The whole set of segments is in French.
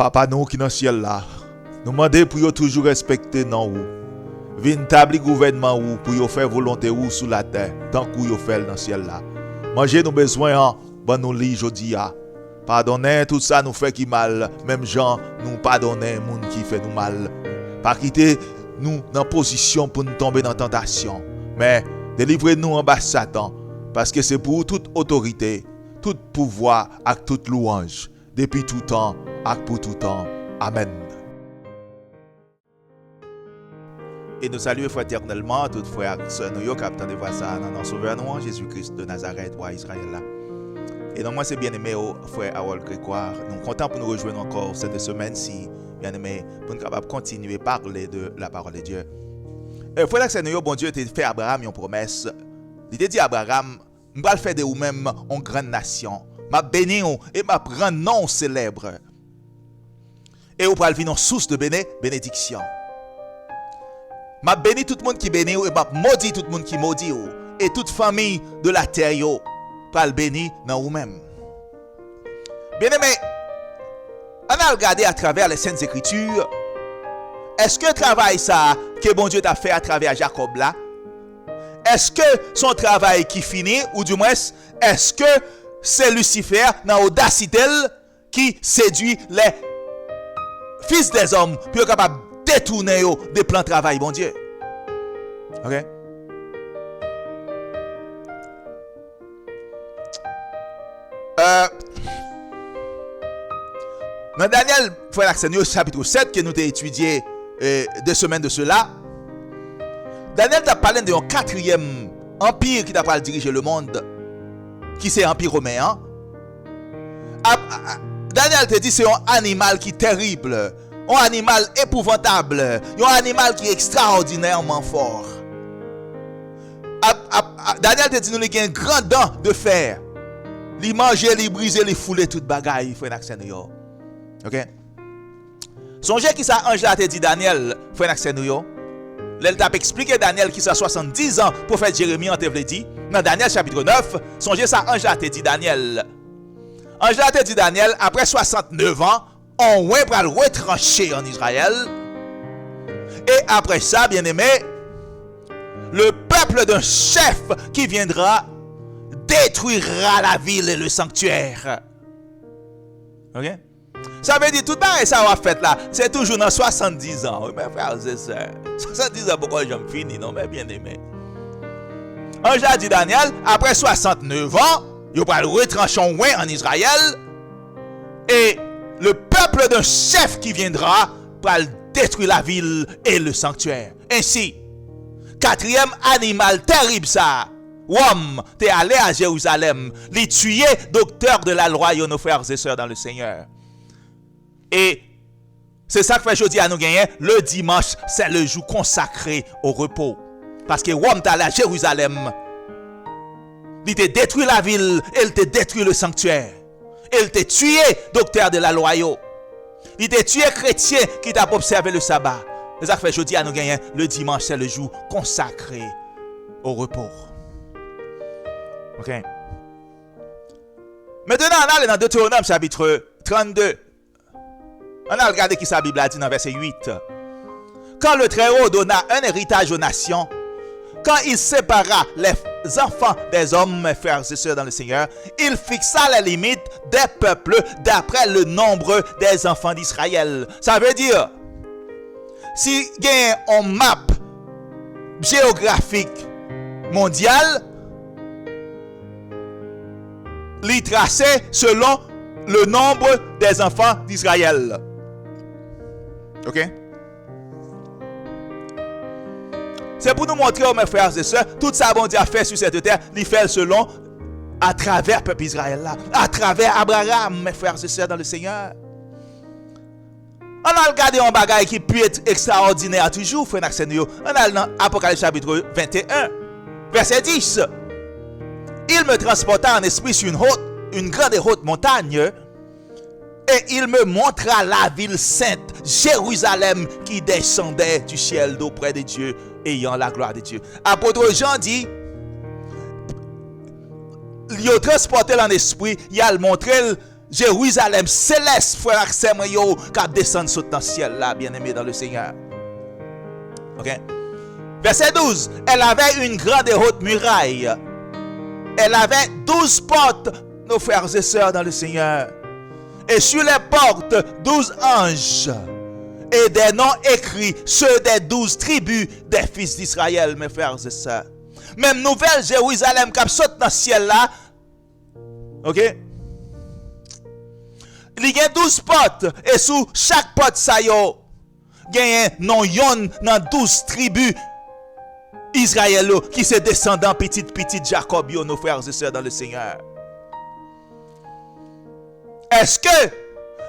Papa nous qui dans le ciel là, nous demandons pour yo toujours respecter non ou. Vin tabli gouvernement ou pour yo faire volonté ou sur la terre, tant que yo fait dans le ciel là. Manger nous besoin en bon nous li jodi a. Pardonner tout ça nous fait qui mal, même gens nous pardonner moun qui fait nous mal. Pas quitter nous dans position pour nous tomber dans tentation, mais délivrez-nous en bas Satan parce que c'est pour toute autorité, tout pouvoir et toute louange depuis tout temps et pour tout temps. Amen. Et nous saluons fraternellement tous frères et sœurs nous qui attendent de voir ça dans notre sauveur nous Jésus-Christ de Nazareth roi Israël là. Et donc moi c'est bien aimé au frère Harold Grégoire. Nous sommes contents pour nous rejoindre encore cette semaine-ci, bien aimé, pour nous capable continuer à parler de la parole de Dieu. Frère et sœurs, bon Dieu a fait à Abraham une promesse. Il a dit à Abraham, je vais faire de vous-même une grande nation. Je vais bénir et je vais prendre un nom célèbre. Et vous allez venir une source de bénédiction. Je vais bénir tout le monde qui bénit et je vais maudire tout le monde qui maudit. Et toute famille de la terre va le bénir dans vous-même. Bien aimé, on a regardé à travers les Saintes Écritures. Est-ce que le travail ça que bon Dieu t'a fait à travers Jacob là? Est-ce que son travail qui finit, ou du moins, est-ce que c'est Lucifer dans l'audacité qui séduit les fils des hommes pour être capable de détourner des plans de travail, bon Dieu? Ok? Dans Daniel, frère Seigneur, chapitre 7, que nous avons étudié 2 semaines de cela, Daniel t'a parlé d'un quatrième empire qui t'a pas diriger le monde, qui c'est l'empire romain. Daniel te dit c'est un animal qui est terrible, un animal épouvantable, un animal qui est extraordinairement fort. Daniel te dit nous il a un grand dent de fer. Li manger, li briser, li fouler toute bagaille, frère Seigneur. OK? Songez qui ça ange là te dit Daniel, frère Seigneur. L'elle t'a expliqué Daniel qui ça 70 ans prophète Jérémie en te vle dit dans Daniel chapitre 9, songez ça ange là te dit Daniel. Ange là te dit Daniel après 69 ans, on va pral retrancher en Israël. Et après ça, bien-aimé, le peuple d'un chef qui viendra détruira la ville et le sanctuaire. OK? Ça veut dire tout le ça va fait là, c'est toujours dans 70 ans. Oui, mes frères et sœurs. 70 ans, pourquoi j'aime fini, non, mais bien aimé. Ange a dit Daniel, après 69 ans, il va retrancher en Israël. Et le peuple d'un chef qui viendra va détruire la ville et le sanctuaire. Ainsi, quatrième animal terrible ça. Homme, t'es allé à Jérusalem, les tuer docteur de la loi, nos frères et sœurs dans le Seigneur. Et c'est ça que fait aujourd'hui à nous gagner. Le dimanche, c'est le jour consacré au repos. Parce que Rome t'a allé à Jérusalem. Il t'a détruit la ville, il t'a détruit le sanctuaire. Il t'a tué docteur de la loi. Il t'a tué chrétien qui t'a observé le sabbat. C'est ça que fait aujourd'hui à nous gagner. Le dimanche, c'est le jour consacré au repos. OK. Maintenant, on est dans Deutéronome chapitre 32. On a regardé qui sa Bible a dit dans verset 8. Quand le Très-Haut donna un héritage aux nations, quand il sépara les enfants des hommes, mes frères et sœurs dans le Seigneur, il fixa les limites des peuples d'après le nombre des enfants d'Israël. Ça veut dire, si il y a une map géographique mondiale, il tracé selon le nombre des enfants d'Israël. OK? C'est pour nous montrer, mes frères et sœurs, tout ça bon Dieu a fait sur cette terre, il fait selon, à travers le peuple Israël là, à travers Abraham, mes frères et sœurs dans le Seigneur. On a regardé un bagage qui peut être extraordinaire toujours, frère Seigneur. On a dans Apocalypse chapitre 21, verset 10. Il me transporta en esprit sur une grande et haute montagne, et il me montra la ville sainte, Jérusalem, qui descendait du ciel d'auprès de Dieu, ayant la gloire de Dieu. Apôtre Jean dit, il a transporté en esprit, il a montré Jérusalem céleste, frère et sœur, qui descend sur le ciel là, bien-aimé dans le Seigneur. OK? Verset 12. Elle avait une grande et haute muraille. Elle avait 12 portes, nos frères et sœurs dans le Seigneur. Et sur les portes, 12 anges. Et des noms écrits, ceux des 12 tribus des fils d'Israël, mes frères et sœurs. Même nouvelle Jérusalem qui saute dans le ciel là. OK? Il y a 12 portes. Et sous chaque porte, ça y a un nom yon dans 12 tribus Israël qui se descendant petit Jacob, nos frères et sœurs dans le Seigneur. Est-ce que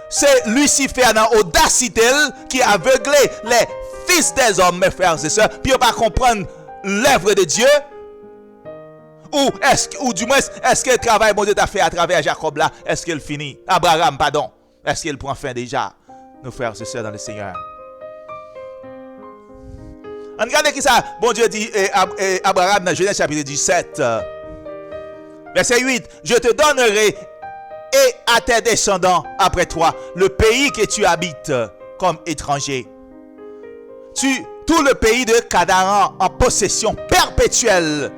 c'est Lucifer dans audacité qui a aveuglé les fils des hommes, mes frères et sœurs, puis on va comprendre l'œuvre de Dieu? Ou du moins, est-ce que le travail bon Dieu t'a fait à travers Jacob là, est-ce qu'il finit? Abraham, pardon. Est-ce qu'il prend fin déjà, nos frères et sœurs dans le Seigneur? On regarde qui ça, bon Dieu dit Abraham dans Genèse chapitre 17, verset 8. Je te donnerai et à tes descendants après toi le pays que tu habites comme étranger. Tout le pays de Canaan en possession perpétuelle.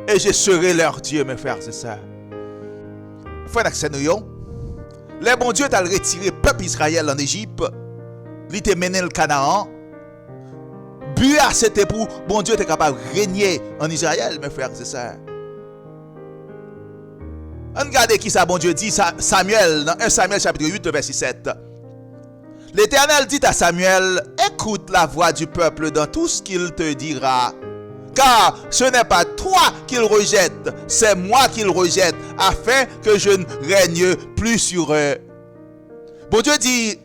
Et je serai leur Dieu, mes frères et sœurs. Frère d'accès nous, les bons Dieu t'a retiré peuple Israël en Égypte. Il t'a mené le Canaan. But à c'était pour bon Dieu était capable de régner en Israël, mes frères et sœurs. Regardez qui ça, bon Dieu dit, Samuel, dans 1 Samuel chapitre 8, verset 7. L'Éternel dit à Samuel, écoute la voix du peuple dans tout ce qu'il te dira. Car ce n'est pas toi qu'il rejette, c'est moi qu'il rejette, afin que je ne règne plus sur eux. Bon Dieu dit,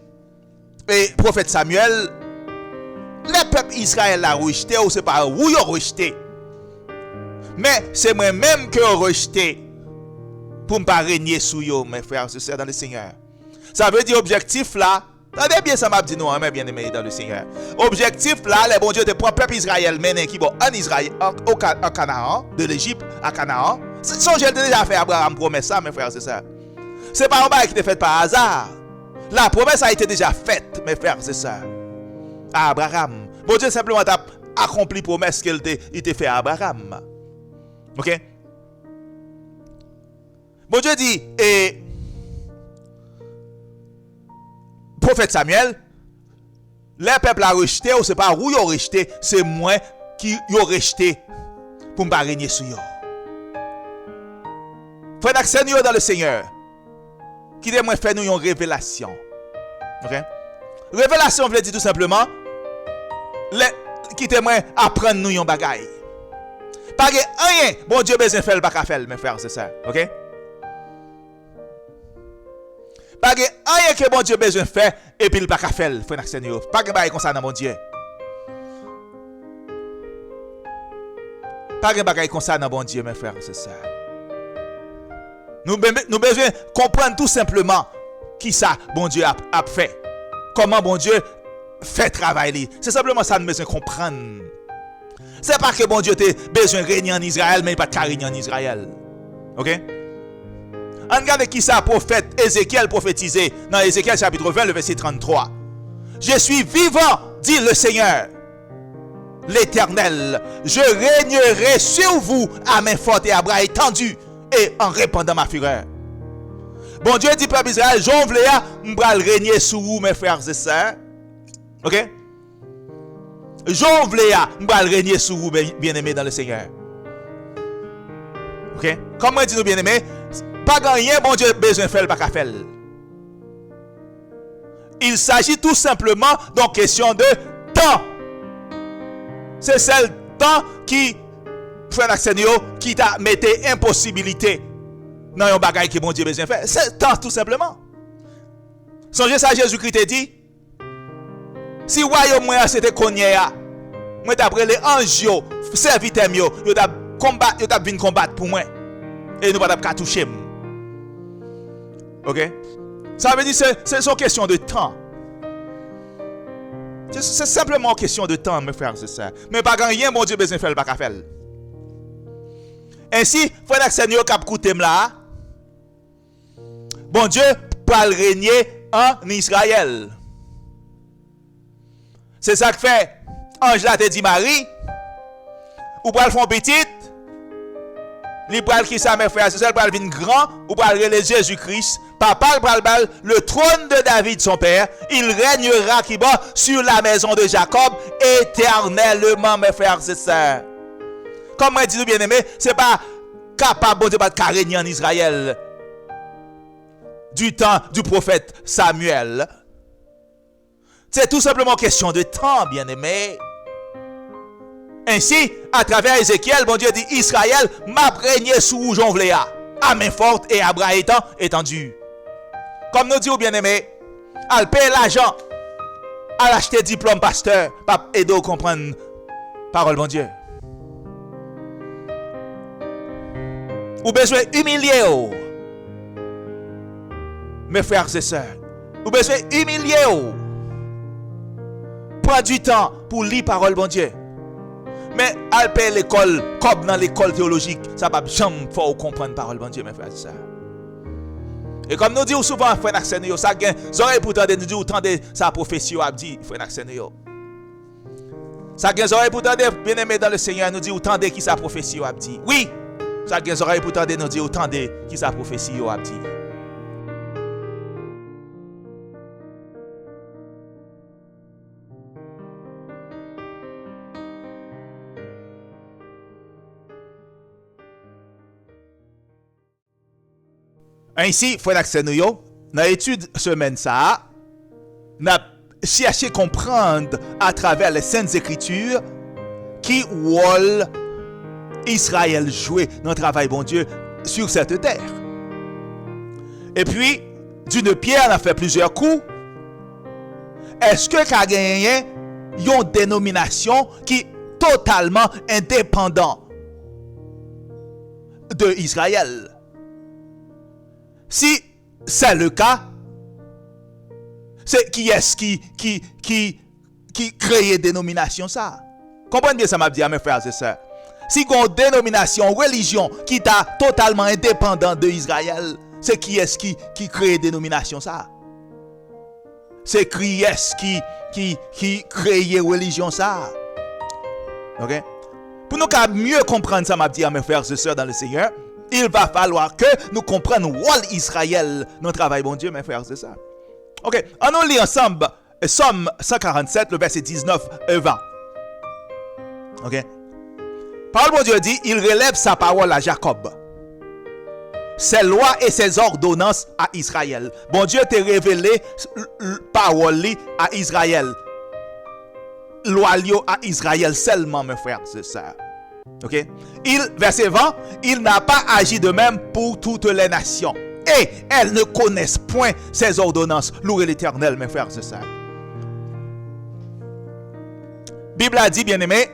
et prophète Samuel, le peuple Israël l'a rejeté, ou c'est pas où ils ont rejeté. Mais c'est moi-même qui ai rejeté pour ne pas régner sous eux, mes frères et sœurs dans le Seigneur. Ça veut dire objectif là. Attendez bien, ça m'a dit nous, mes bien-aimés dans le Seigneur. Objectif là, les bons dieux de prendre peuple Israël, mené qui va en Israël, en Canaan, de l'Égypte à Canaan. C'est son Dieu déjà fait Abraham promesse ça, mes frères et sœurs. C'est pas un bail qui était fait par hasard. La promesse a été déjà faite, mes frères et sœurs. À Abraham. Bon Dieu simplement a accompli la promesse qu'il t'a fait à Abraham. OK? Bon Dieu dit, et prophète Samuel, les peuples a rejeté, ou c'est pas où ils ont rejeté, c'est moi qui ont rejeté pour ne pas régner sur eux. Frère d'accès dans le Seigneur, qui devrait faire nous une révélation. OK? Révélation veut dire tout simplement, qui devrait apprendre nous une bagaille. Pas rien, bon Dieu besoin faire le bac à faire, mes frères, c'est ça. OK? Pas rien que bon Dieu besoin faire et puis il pas qu'à faire, frère Seigneur. Pas que comme ça dans mon Dieu. Pas que comme ça dans mon Dieu, mes frères, c'est ça. Nous besoin comprendre tout simplement qui ça bon Dieu a fait. Comment bon Dieu fait travailler. C'est simplement ça nous besoin comprendre. C'est pas que bon Dieu a besoin de régner en Israël, mais il pas de régner en Israël. OK? On regarde qui ça prophète Ézéchiel prophétisé dans Ézéchiel chapitre 20 le verset 33. Je suis vivant, dit le Seigneur, l'Éternel. Je régnerai sur vous à main forte et à bras étendus et en répandant ma fureur. Bon Dieu dit peuple Israël, j'en voulais m'bral régner sur vous mes frères et sœurs. OK? J'en voulais m'bral régner sur vous bien-aimés dans le Seigneur. OK? Comment dit nous bien-aimés? Pas rien, bon Dieu, besoin de faire le pas qu'à faire. Il s'agit tout simplement d'une question de temps. C'est celle temps qui, frère Seigneur, qui t'a mis impossibilité dans un bagage que bon Dieu besoin de faire. C'est temps tout simplement. Songez ça, Jésus-Christ t'a dit. Si royaume moi c'était cogné, moi d'après les anges, serviteurs, yo t'a combattre, yo t'a venir combattre pour moi. Et nous pas toucher. OK? Ça veut dire que c'est une question de temps. C'est simplement une question de temps, mes frères et sœurs. Mais pas rien, mon Dieu, besoin de faire le bac à faire. Ainsi, frère Seigneur, cap coûté là. Bon Dieu, pour régner en Israël. C'est ça que fait ange là te dit Marie, ou pour le font petite, li pral qui ça mes frères, c'est ça pral vin grand, ou pral rele Jésus-Christ, papa pral bal le trône de David son père, il régnera qui va sur la maison de Jacob éternellement mes frères et sœurs. Comme moi dis bien aimé, c'est pas capable bon Dieu pas de régner en Israël du temps du prophète Samuel. C'est tout simplement question de temps, bien aimé. Ainsi, à travers Ézéchiel, bon Dieu dit Israël m'a régné sous Jonvléa, à main forte et à bras étendus. Comme nous disons, bien aimé, à payer l'argent, à l'acheter diplôme pasteur, pour aider à comprendre parole, bon Dieu. Ou besoin humilier, mes frères et sœurs. Ou besoin humilier. Prends du temps pour lire parole, bon Dieu. Mais al payer l'école, comme dans l'école théologique, ça va jamais faut comprendre parole, bon Dieu, mes frères et sœurs. Et comme nous disons souvent, frère Naxenio, ça gagne, oreilles pour tendre, nous disons, tendez sa prophétie, a dit, frère Naxenio. Ça gagne, oreilles pour tendre, bien aimé dans le Seigneur, nous disons, tendez qui sa prophétie, a dit. Oui, ça gagne, oreilles pour tendre, nous disons, tendez qui sa prophétie, a dit. Ainsi, frère Naxenio, dans l'étude semaine ça, nous avons cherché à comprendre à travers les Saintes Écritures qui rôle Israël jouait dans le travail bon Dieu sur cette terre. Et puis, d'une pierre, on a fait plusieurs coups. Est-ce que qu'a gagné une dénomination qui est totalement indépendante de Israël? Si c'est le cas, c'est qui est-ce qui crée dénomination ça? Comprenez bien ça m'a dit à mes frères et sœurs. Si on a une dénomination, religion qui est totalement indépendante de Israël, c'est qui est-ce qui crée dénomination ça? C'est qui est-ce qui crée religion ça? OK? Pour nous mieux comprendre ça m'a dit à mes frères et sœurs dans le Seigneur, il va falloir que nous comprenions le rôle d'Israël dans le travail, bon Dieu, mes frères et sœurs. Ok, on lit ensemble Somme 147, le verset 19 et 20. Ok. Parole, bon Dieu dit, il relève sa parole à Jacob, ses lois et ses ordonnances à Israël. Bon Dieu t'a révélé parole à Israël. Loi à Israël seulement, mes frères et sœurs. Ok? Verset 20, il n'a pas agi de même pour toutes les nations. Et elles ne connaissent point ses ordonnances. Louez l'Éternel, mes frères et sœurs. Bible a dit, bien aimé,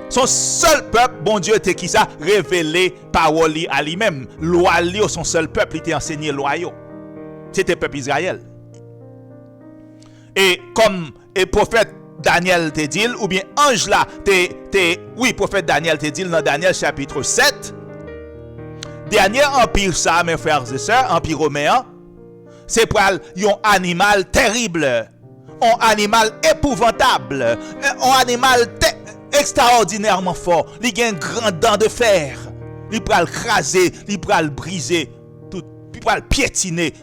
son seul peuple, bon Dieu, était qui ça? Révélé parole à lui-même. Loi, son seul peuple, il était enseigné loi. C'était le peuple Israël. Et comme le prophète Daniel te dit, ou bien ange là, oui, prophète Daniel te dit dans Daniel chapitre 7, dernier empire ça, mes frères et sœurs, empire romain, c'est pour un animal terrible, un animal épouvantable, un animal extraordinairement fort, il a une grande dent de fer, il peut le craser, il peut le briser, il peut le piétiner,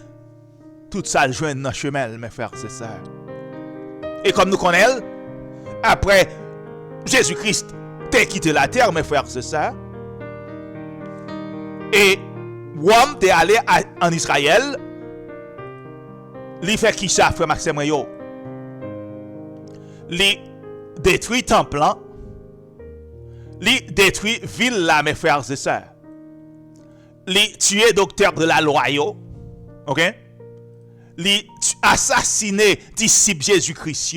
tout ça le joint dans le chemin, mes frères et sœurs. Et comme nous connaissons, après Jésus-Christ t'a quitté la terre, mes frères et sœurs, et Rome t'est allé en Israël, il fait qui ça, frère Maxime Rio? Il détruit temple, il détruit ville là, mes frères et sœurs. Il tue docteur de la loi, ok? Il assassiné disciples Jésus-Christ,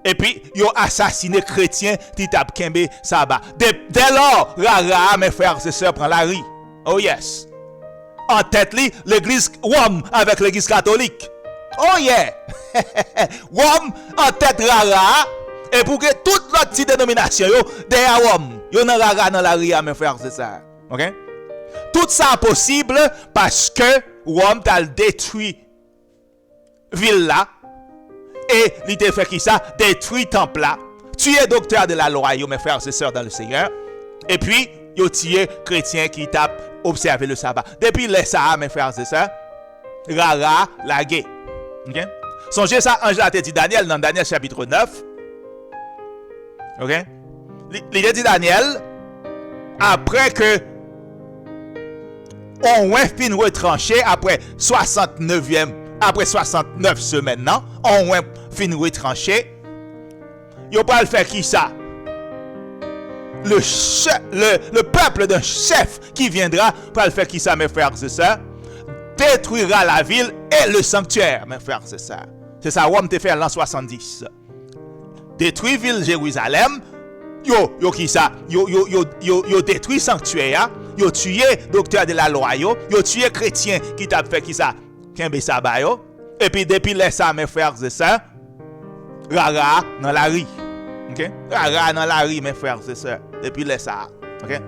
et puis il a assassiné chrétiens qui tapent Kembe Saba. Dès lors, Rara, mes frères et sœurs, prend la rue. Oh yes. En tête, l'église Rome avec l'église catholique. Oh yeah. Rome en tête Rara. Et pour que toute l'autre petite dénomination, derrière Rome, il y a Rara dans la rue, mes frères et sœurs. Ok? Tout ça possible parce que Rome t'a détruit ville là et il t'a fait qui ça? Détruit temple là. Tué docteur de la loi, mes frères et sœurs dans le Seigneur. Et puis, il a tué chrétien qui t'a observé le sabbat. Depuis les ça, mes frères et sœurs, rara la guerre. OK? Songez ça, ange a dit Daniel dans Daniel chapitre 9. OK? Il a dit Daniel, après que on va fin retranché, après 69 semaines, non? On va fin retranché. Yo pas le faire qui ça? Le peuple d'un chef qui viendra pour le faire qui ça, mes frères et sœurs? Détruira la ville et le sanctuaire, mes frères et sœurs. C'est ça, Rome te fait l'an 70. Détruit ville Jérusalem. Yo qui ça? Yo détruit sanctuaire. Yo tué docteur de la loi. Yo tué chrétien qui t'a fait qui ça? Kembe sabbat yo. Et puis depuis les ça, mes frères et sœurs, rara dans la rue. OK? Rara dans la rue, mes frères et sœurs. Depuis les ça. OK?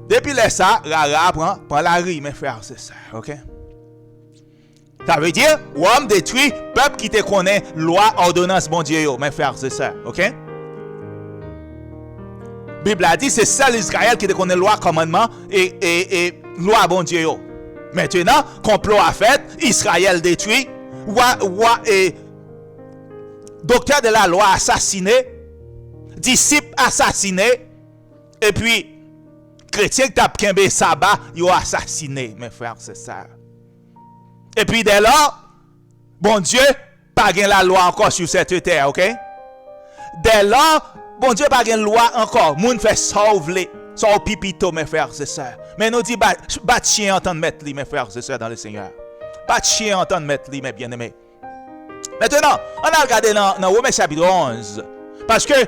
Depuis les ça, rara prend la rue, mes frères et sœurs. OK? Ça veut dire, Rome détruit peuple qui te connaît loi, ordonnance, bon Dieu, mes frères et sœurs. OK? La Bible a dit, c'est seul Israël qui te connaît loi, commandement et loi, bon Dieu. Maintenant, complot a fait, Israël détruit, et docteur de la loi assassiné, disciple assassiné, et puis chrétien qui t'a kembe sabbat, ils ont assassiné, mes frères et sœurs. Et puis dès lors, bon Dieu, pas gain la loi encore sur cette terre, ok? Dès lors, bon Dieu, pas gain loi encore. Moun fait sauver, son pipito, mes frères et sœurs. Mais nous dit, bat chien entendre mettre lui, mes frères et sœurs dans le Seigneur. Bat chien entendre mettre lui, mes bien-aimés. Maintenant, on a regardé dans Romains chapitre 11. Parce que,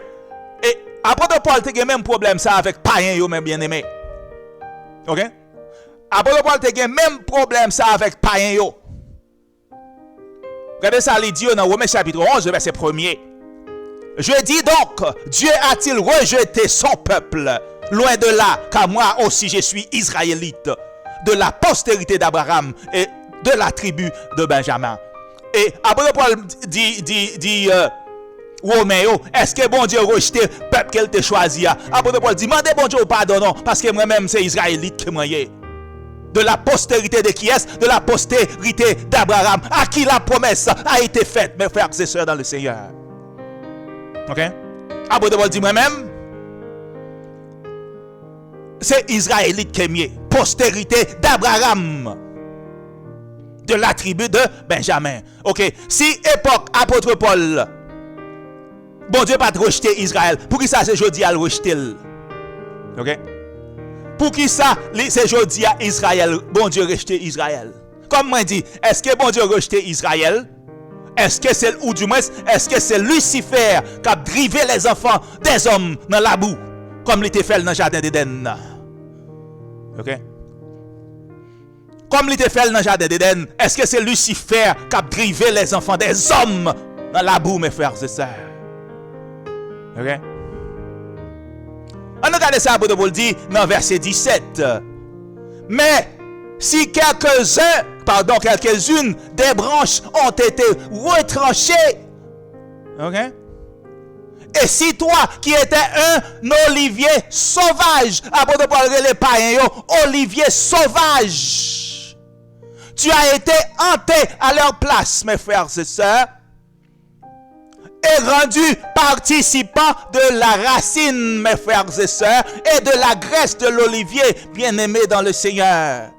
apôtre Paul a même problème ça avec païens, mes bien-aimés. Ok? Apôtre Paul a même problème ça avec païens yo. Regardez ça, il dit dans Romains chapitre 11, verset 1er. Je dis donc, Dieu a-t-il rejeté son peuple? Loin de là, car moi aussi je suis israélite, de la postérité d'Abraham et de la tribu de Benjamin. Et apôtre Paul dit Romain, est-ce que bon Dieu a rejeté le peuple qu'il t'a choisi? Apôtre Paul dit, demandez bon Dieu pardon, parce que moi-même c'est israélite que moi. De la postérité de qui est? De la postérité d'Abraham, à qui la promesse a été faite, mes frères et sœurs dans le Seigneur. Ok? Apôtre Paul dit, moi-même, c'est israélite qui est mieux. Postérité d'Abraham, de la tribu de Benjamin. Ok? Si époque apôtre Paul, bon Dieu pas rejeté Israël, pour qui ça c'est jeudi à le rejeter? Ok? Pour qui ça c'est jeudi à Israël, bon Dieu rejeté Israël? Comme moi dit, est-ce que bon Dieu rejeté Israël? Est-ce que c'est, ou du moins, est-ce que c'est Lucifer qui a drivé les enfants des hommes dans la boue, comme il était fait dans le jardin d'Éden? Ok? Comme il était fait dans le jardin d'Éden, est-ce que c'est Lucifer qui a drivé les enfants des hommes dans la boue, mes frères et sœurs? Ok? On regarde ça, apôtre Paul dit dans verset 17. Mais si quelques-unes des branches ont été retranchées, ok? Et si toi qui étais un olivier sauvage, apôtre Paul les païens, olivier sauvage, tu as été hanté à leur place, mes frères et sœurs, et rendu participant de la racine, mes frères et sœurs, et de la graisse de l'olivier, bien-aimé dans le Seigneur.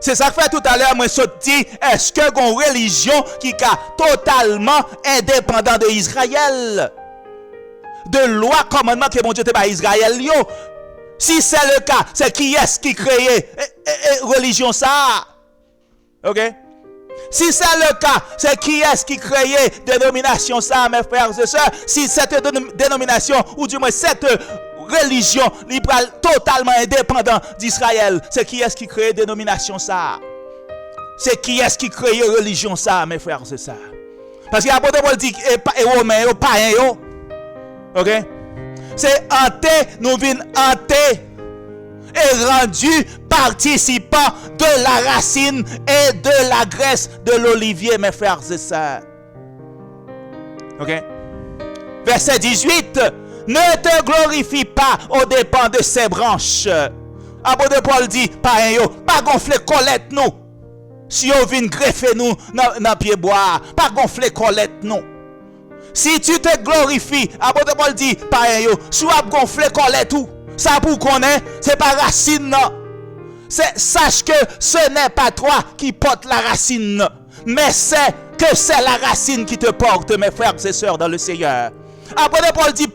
C'est ça que fait tout à l'heure, moi, je dis, est-ce que une religion qui est totalement indépendante de Israël? De loi, commandement que mon Dieu te pas Israël, yo. Si c'est le cas, c'est qui est-ce qui crée religion ça? Ok? Si c'est le cas, c'est qui est-ce qui crée dénomination ça, mes frères et sœurs? Si cette dénomination, ou du moins cette religion libérale totalement indépendante d'Israël, c'est qui est-ce qui crée dénomination ça? C'est qui est-ce qui crée religion ça, mes frères et sœurs? Parce que l'apôtre Paul dit, et Romain, païen, ok? C'est hanté, nous venons hanté. Et rendu participant de la racine et de la graisse de l'olivier, mes frères et sœurs. Ok? Verset 18. Ne te glorifie pas aux dépens de ses branches. Apôtre Paul dit, pas gonfler colette nous. Si on vient greffer nous dans pied bois, pas gonfler colette nous. Si tu te glorifies, apôtre Paul dit, si on gonfler colette tout, ça pour connaître, c'est pas racine non. Sache que ce n'est pas toi qui porte la racine, mais c'est la racine qui te porte, mes frères et sœurs dans le Seigneur. Apôtre Paul dit,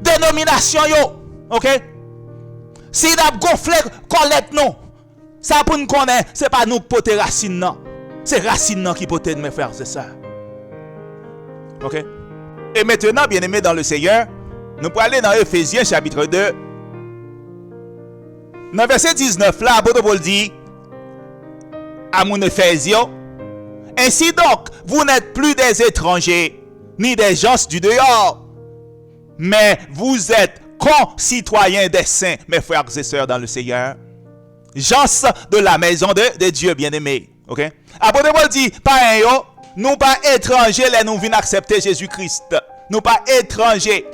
dénomination yo, ok? Si nous avons gonflé colette non, ça pour nous connaître, c'est pas nous qui portons racine non. C'est racine non qui porte mes frères et sœurs. Ok? Et maintenant, bien aimés dans le Seigneur, nous pouvons aller dans Éphésiens chapitre 2. Dans verset 19 là, apôtre Paul dit à mon Éphésiens, ainsi donc, vous n'êtes plus des étrangers, ni des gens du dehors, mais vous êtes concitoyens des saints, mes frères et sœurs dans le Seigneur, gens de la maison de Dieu bien-aimé. Ok? Apôtre Paul dit, nous pas étrangers, les nous venons accepter Jésus-Christ. Nous pas étrangers,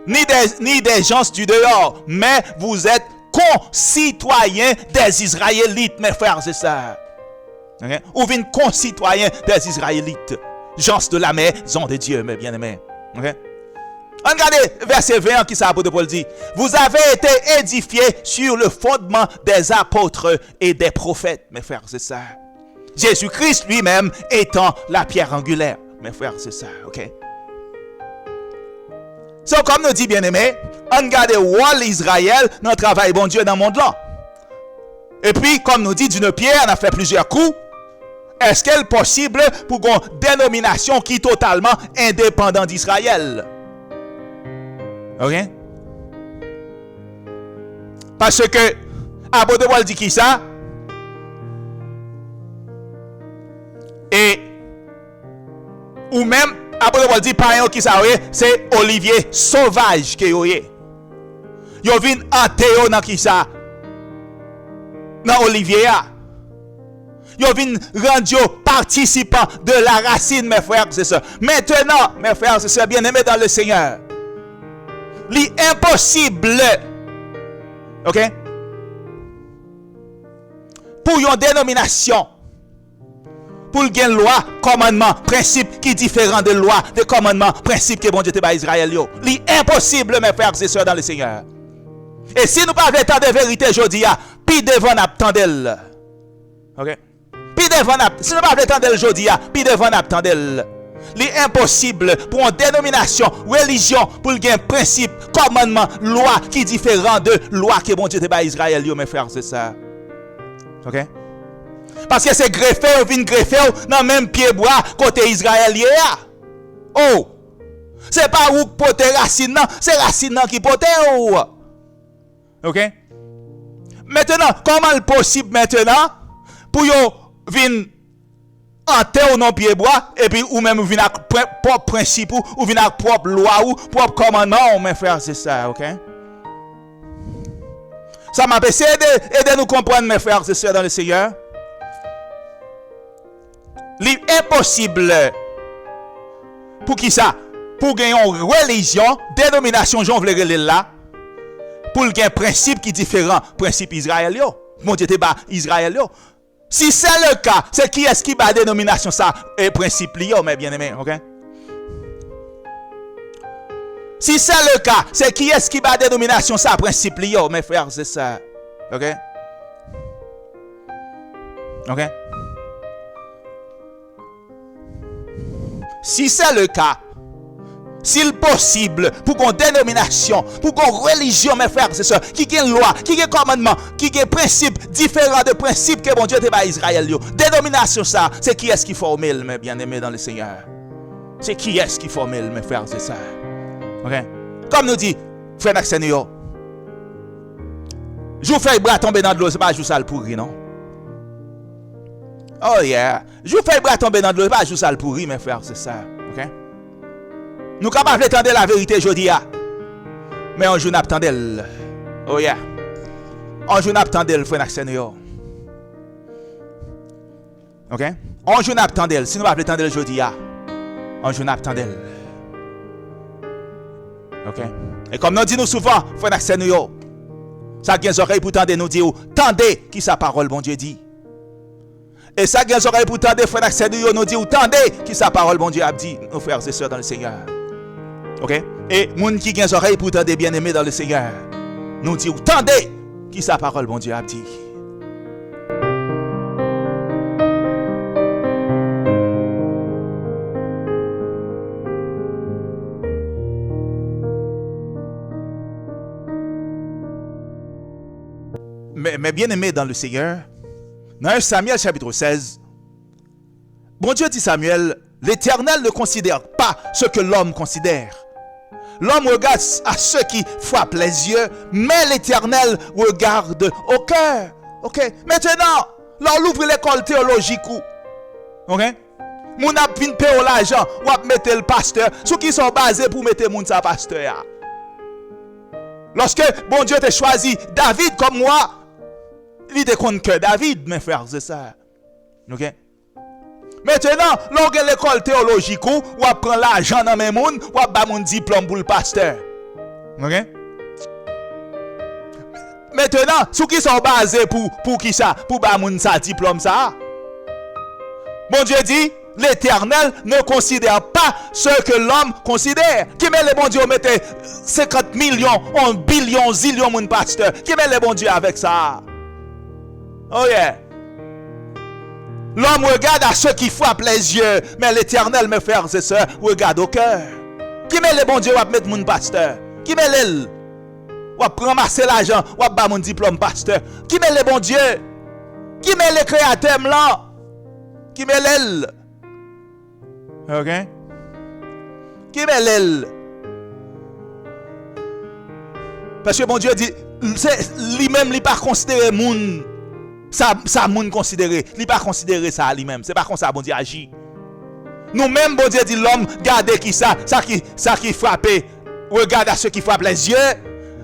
ni des gens du dehors, mais vous êtes concitoyens des Israélites, mes frères et sœurs. Okay? Ou venez concitoyens des Israélites, gens de la maison de Dieu, mes bien-aimés. Okay? Regardez verset 20 qui l'apôtre Paul dit. Vous avez été édifiés sur le fondement des apôtres et des prophètes, mes frères et sœurs. Jésus-Christ lui-même étant la pierre angulaire, mes frères et sœurs. Ok? So, comme nous dit bien-aimés, on regarde l'Israël dans le travail bon Dieu dans le monde là. Et puis, comme nous dit d'une pierre, on a fait plusieurs coups. Est-ce qu'elle est possible pour une dénomination qui est totalement indépendante d'Israël? Ok? Parce que, apôtre Paul dit qui ça? Et, ou même, apôtre Paul dit, par exemple, qui ça, c'est Olivier sauvage que vous avez. Vous venez en dans qui ça? Dans Olivier. Vous venez rendre participant de la racine, mes frères et sœurs. Maintenant, mes frères et sœurs bien-aimés dans le Seigneur, l'impossible, ok, pour une dénomination, pour une loi, commandement, principe qui est différent de loi, de commandement, principe que bon Dieu te bat Israël. L'impossible, mes frères et sœurs dans le Seigneur. Et si nous parlons de vérité aujourd'hui, puis devant attendez-le. Ok? Puis devant si nous parlons de aujourd'hui, puis devant attendez-le. L'impossible pour une dénomination, religion, pour un principe, commandement, loi qui est différent de loi que bon Dieu te bat Israël, mes frères, c'est ça. Ok? Parce que c'est greffé, ou vient greffé dans le même pied bois côté israélien. Oh! C'est pas où porter racine, c'est racine qui porte ou. Ok? Maintenant, comment est possible maintenant pour yo venir en terre ou non pied bois et puis ou même venir avec propre principe ou venir avec propre loi ou propre commandement, mes frères, c'est ça, ok? Ça m'a essayé d'aider nous comprendre, mes frères et sœurs dans le Seigneur. L'impossible pour qui ça? Pour gagner une religion, dénomination, j'en veux là, pour gagner un principe qui est différent, principe israélien. Mon Dieu, t'es bas Israël. Si c'est le cas, c'est qui est-ce qui bat dénomination ça et principe lié, mes bien-aimés, ok? Si c'est le cas, c'est qui est-ce qui bat dénomination ça principe lié, mes frères, c'est ça, ok? Ok? Si c'est le cas, s'il possible, pour qu'on dénomination, pour qu'on religion, mes frères et sœurs, qui a une loi, qui a un commandement, qui a un principe différent de principe que bon Dieu te bat Israël. Dénomination ça, c'est qui est-ce qui formule, mes bien-aimés dans le Seigneur? C'est qui est-ce qui formule, mes frères et sœurs? Ok? Comme nous dit, frère Naxenio, je vous fais bras tomber dans de l'eau, c'est pas juste ça le pourri, non? Oh yeah, je vous fais bras tomber dans de l'eau, c'est pas juste ça le pourri, mes frères et sœurs. Ok? Nous capables d'attendre la vérité aujourd'hui. Mais un jour nous attendons. Oh yeah. Un jour nous attendons, frère Seigneur. OK? Un jour nous attendons. Si nous pas attendre aujourd'hui, un jour nous attendons. OK? Et comme nous disons souvent, frère Seigneur, ça qui a des oreilles pour tendre nous dire, tendez qui sa parole bon Dieu dit. Et ça qui a des oreilles pour tendre frère Seigneur nous dire, tendez qui sa parole bon Dieu a dit, nos frères et sœurs dans le Seigneur. OK? Et moun qui a des oreilles pour tendre bien-aimés dans le Seigneur, nous dit, tendez qui sa parole bon Dieu a dit. Mais bien aimé dans le Seigneur, dans 1 Samuel chapitre 16, bon Dieu dit Samuel, l'Éternel ne considère pas ce que l'homme considère. L'homme regarde à ceux qui frappent les yeux, mais l'Éternel regarde au cœur. OK? Maintenant, là on ouvre l'école théologique. OK? Moun ap vinn payer l'argent, ou ap mettre le pasteur, ceux qui sont basés pour mettre moun sa pasteur. Lorsque bon Dieu t'a choisi David comme moi, il te compte que David, mes frères, c'est ça. OK? Maintenant, lorsque l'école théologique ou prend l'argent dans mes moun, ou ba mon diplôme pour le pasteur. OK? Maintenant, ceux qui sont basés pour qui ça? Pour ba moun sa diplôme ça. Bon Dieu dit, l'Éternel ne considère pas ce que l'homme considère. Qui met les bon Dieu mettez 50 millions, 1 billion, zillion moun pasteur. Qui met les bon Dieu avec ça? Oh yeah. L'homme regarde à ceux qui frappent les yeux, mais l'Éternel, mes frères et sœurs, regarde au cœur. Qui met les bon Dieu à mettre mon pasteur? Qui met l'elle? Ou à ramasser l'argent, ou à battre mon diplôme pasteur? Qui met les bon Dieu? Qui met les créateurs là? Qui met l'elle? OK? Qui met l'elle? Parce que bon Dieu dit, lui-même, il n'est pas considéré moun. Ça moun considéré. Il n'est pas considéré ça lui-même. C'est pas comme ça bon Dieu agit. Nous-mêmes, bon Dieu dit, l'homme, gardez qui ça qui frappe. Regarde à ceux qui frappent les yeux.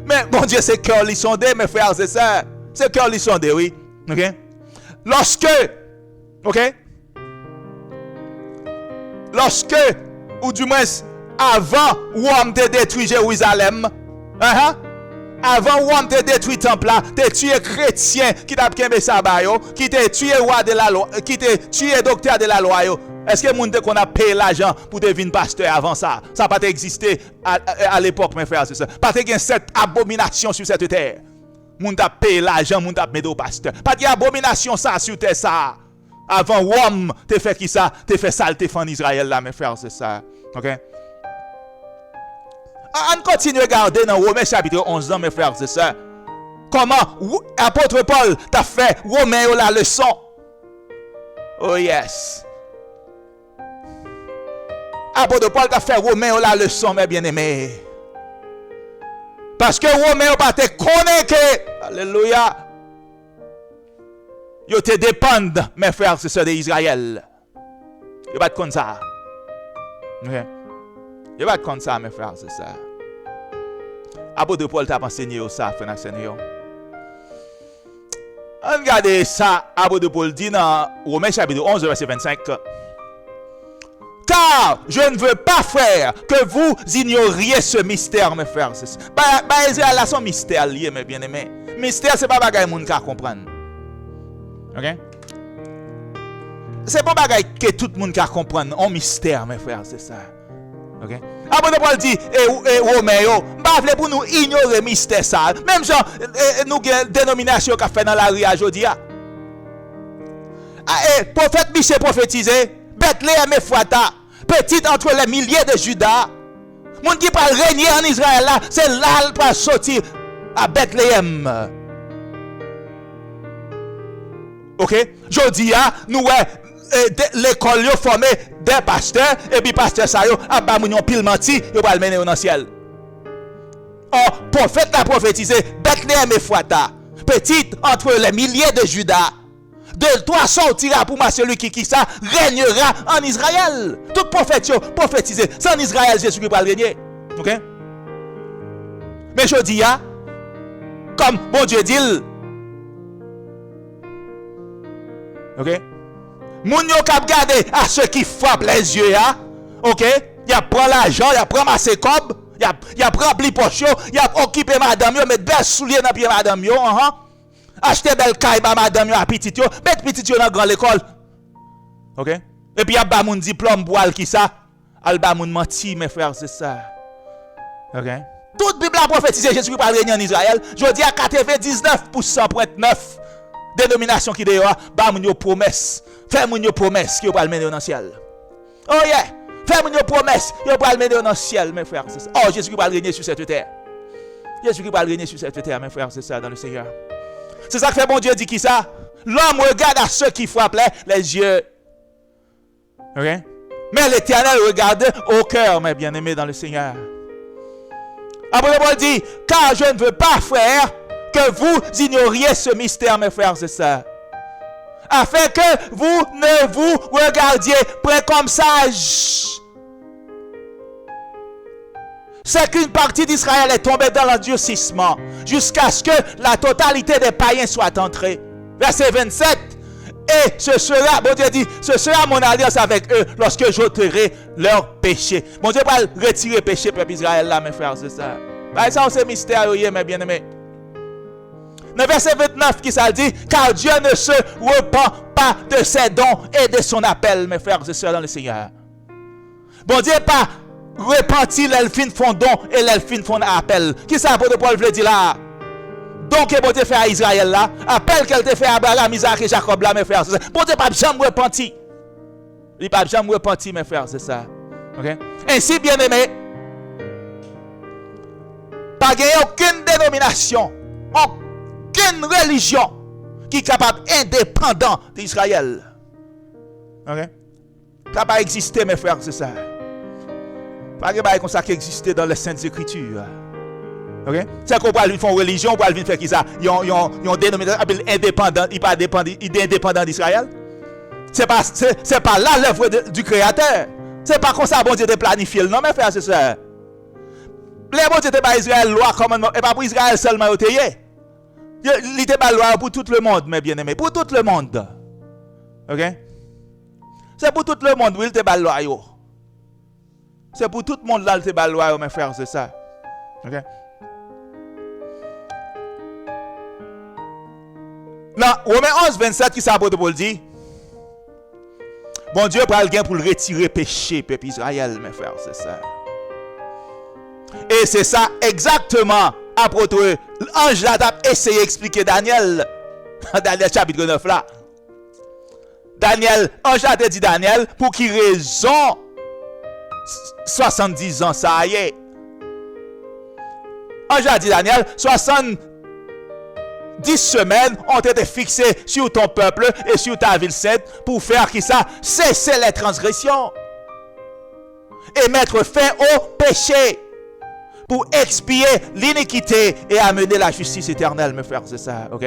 Mais bon Dieu, c'est cœur li sondé, mes frères et sœurs. C'est cœur li sondé, oui. OK? Lorsque, ou du moins, avant, Rome te détruit Jérusalem, avant Rome te détruit temple là, te tué chrétien qui t'a kembe sabbat yo, qui te tué roi de la loi, qui te tué docteur de la loi yo. Est-ce que moun te qu'on a payé l'argent pour devenir pasteur avant ça? Ça pas existé à l'époque, mes frères et sœurs. Pas de cette abomination sur cette terre. Moun t'a payé l'argent, moun t'a mis au pasteur. Pas de abomination ça sur terre ça. Avant Rome te fait qui ça? Te fait saleté en Israël là, mes frères et sœurs. OK? On continue à regarder dans Romains chapitre 11, mes frères et sœurs. Comment apôtre Paul t'a fait Romains la leçon. Oh yes. Apôtre Paul t'a fait Romains la leçon, mes bien-aimés. Parce que Romains pas te connaît que, alléluia, ils te dépendent, mes frères et sœurs d'Israël. Ils pas te connaître ça. OK? Il va être comme ça, mes frères, c'est ça. Apôtre Paul t'a enseigné ça, frère Seigneur. Regardez ça, apôtre Paul dit dans Romains chapitre 11, verset 25. Car je ne veux pas, frère, que vous ignoriez ce mystère, mes frères. Israël a son mystère lié, mes bien-aimés. Mystère, ce n'est pas bagaille moun ka comprendre. OK? C'est pas bagaille que tout le monde ka comprendre. Un mystère, mes frères, c'est ça. OK? Apôtre Paul dit, Romain, pas pour nous ignorer mystère ça. Même genre, nous avons dénomination qu'a fait dans la rue aujourd'hui. Prophète Michel prophétisé, Bethléem et Fouata, petite entre les milliers de Judas. Moun qui parle régner en Israël là, c'est là qu'il va sortir à Bethléem. OK? Jodi nous l'école yo formé des pasteurs et puis pasteur ça yo a ba moun pile menti, yo va le mener dans le ciel. Or prophète a prophétisé Bethléem et Fouata, petite entre les milliers de Judas. De toi sortira pour moi celui qui ça régnera en Israël. Tout prophète prophétisé, c'est en Israël Jésus qui va régner. OK? Mais je dis comme bon Dieu dit, OK? Moun yo k'ap gade à ceux qui frappent les yeux OK? Y a prend l'argent, y a prend masse cob, y a rempli poche, y a occupé madame yo, mettre bel soulier dans pied madame yo, acheter belle caille ba madame yo à petit yo, mettre petit yo dans grande école. OK? Et puis y a ba moun diplôme pour al qui ça? Al ba moun menti mes frères, c'est ça. OK? Toute Bible a prophétisé Jésus qui va régner en Israël. Je dis à 99,9% dénomination qui dehors, ba moun yo promesse. Fais moun yo promesse qui va le mener dans le ciel. Oh yeah! Fais moun yo promesse, qui va le mener dans le ciel mes frères, c'est ça. Oh Jésus qui va régner sur cette terre. Jésus qui va régner sur cette terre mes frères, c'est ça dans le Seigneur. C'est ça que fait bon Dieu dit qui ça? L'homme regarde à ceux qui frappent les yeux. OK? Mais l'Éternel regarde au cœur mes bien-aimés dans le Seigneur. Après Paul dit, car je ne veux pas, frère, que vous ignoriez ce mystère, mes frères et sœurs, afin que vous ne vous regardiez près comme sages. C'est qu'une partie d'Israël est tombée dans l'endurcissement jusqu'à ce que la totalité des païens soit entrée. Verset 27. Et ce sera, bon Dieu dit, ce sera mon alliance avec eux lorsque j'ôterai leur péché. Bon Dieu va retirer péché peuple Israël là, mes frères et sœurs. Ça c'est mystère, mes bien-aimés. Dans verset 29 qui ça dit, car Dieu ne se repent pas de ses dons et de son appel, mes frères et sœurs dans le Seigneur. Bon Dieu pas repenti l'elfin font don et l'elfin font appel. Qui ça pour Paul veut dire là? Donc, bon Dieu fait à Israël là, appel qu'elle te fait à Abraham, Isaac et Jacob là, mes frères, c'est ça. Bon Dieu pas jamais repenti. Il pas jamais repenti, mes frères, c'est ça. OK? Ainsi, bien aimé, pas gagner aucune dénomination, aucune religion qui est capable indépendant d'Israël. OK? Ça pas exister, mes frères, c'est ça. Pas que comme ça qui existait dans les Saintes Écritures. OK? C'est qu'on parle d'une religion, on parle d'une faire qui ça, ils ont dénomination indépendant, il pas dépendant, il est indépendant d'Israël. C'est pas là l'œuvre du créateur. C'est pas comme ça bon Dieu te planifié. Non mes frères c'est ça. Les bon Dieu te pas Israël loi commandement et pas pour Israël seulement au tayé. Il te pas loi pour tout le monde mes bien-aimés, pour tout le monde. OK? C'est pour tout le monde où il te pas loi yo. C'est pour tout le monde là il te pas loi mes frères c'est ça. OK? Dans Romains 11, 27, qui s'apôtre Paul dit, bon Dieu prend le gain pour le retirer péché, peuple Israël, mes frères, c'est ça. Et c'est ça exactement, apôtre, l'ange là a essayé d'expliquer Daniel, Daniel chapitre 9 là. Daniel, ange là a dit Daniel, pour qui raison 70 ans ça y est. Ange a dit Daniel, 10 semaines ont été fixées sur ton peuple et sur ta ville sainte pour faire qui ça? Cesser les transgressions et mettre fin au péché pour expier l'iniquité et amener la justice éternelle, mes frères, c'est ça, OK?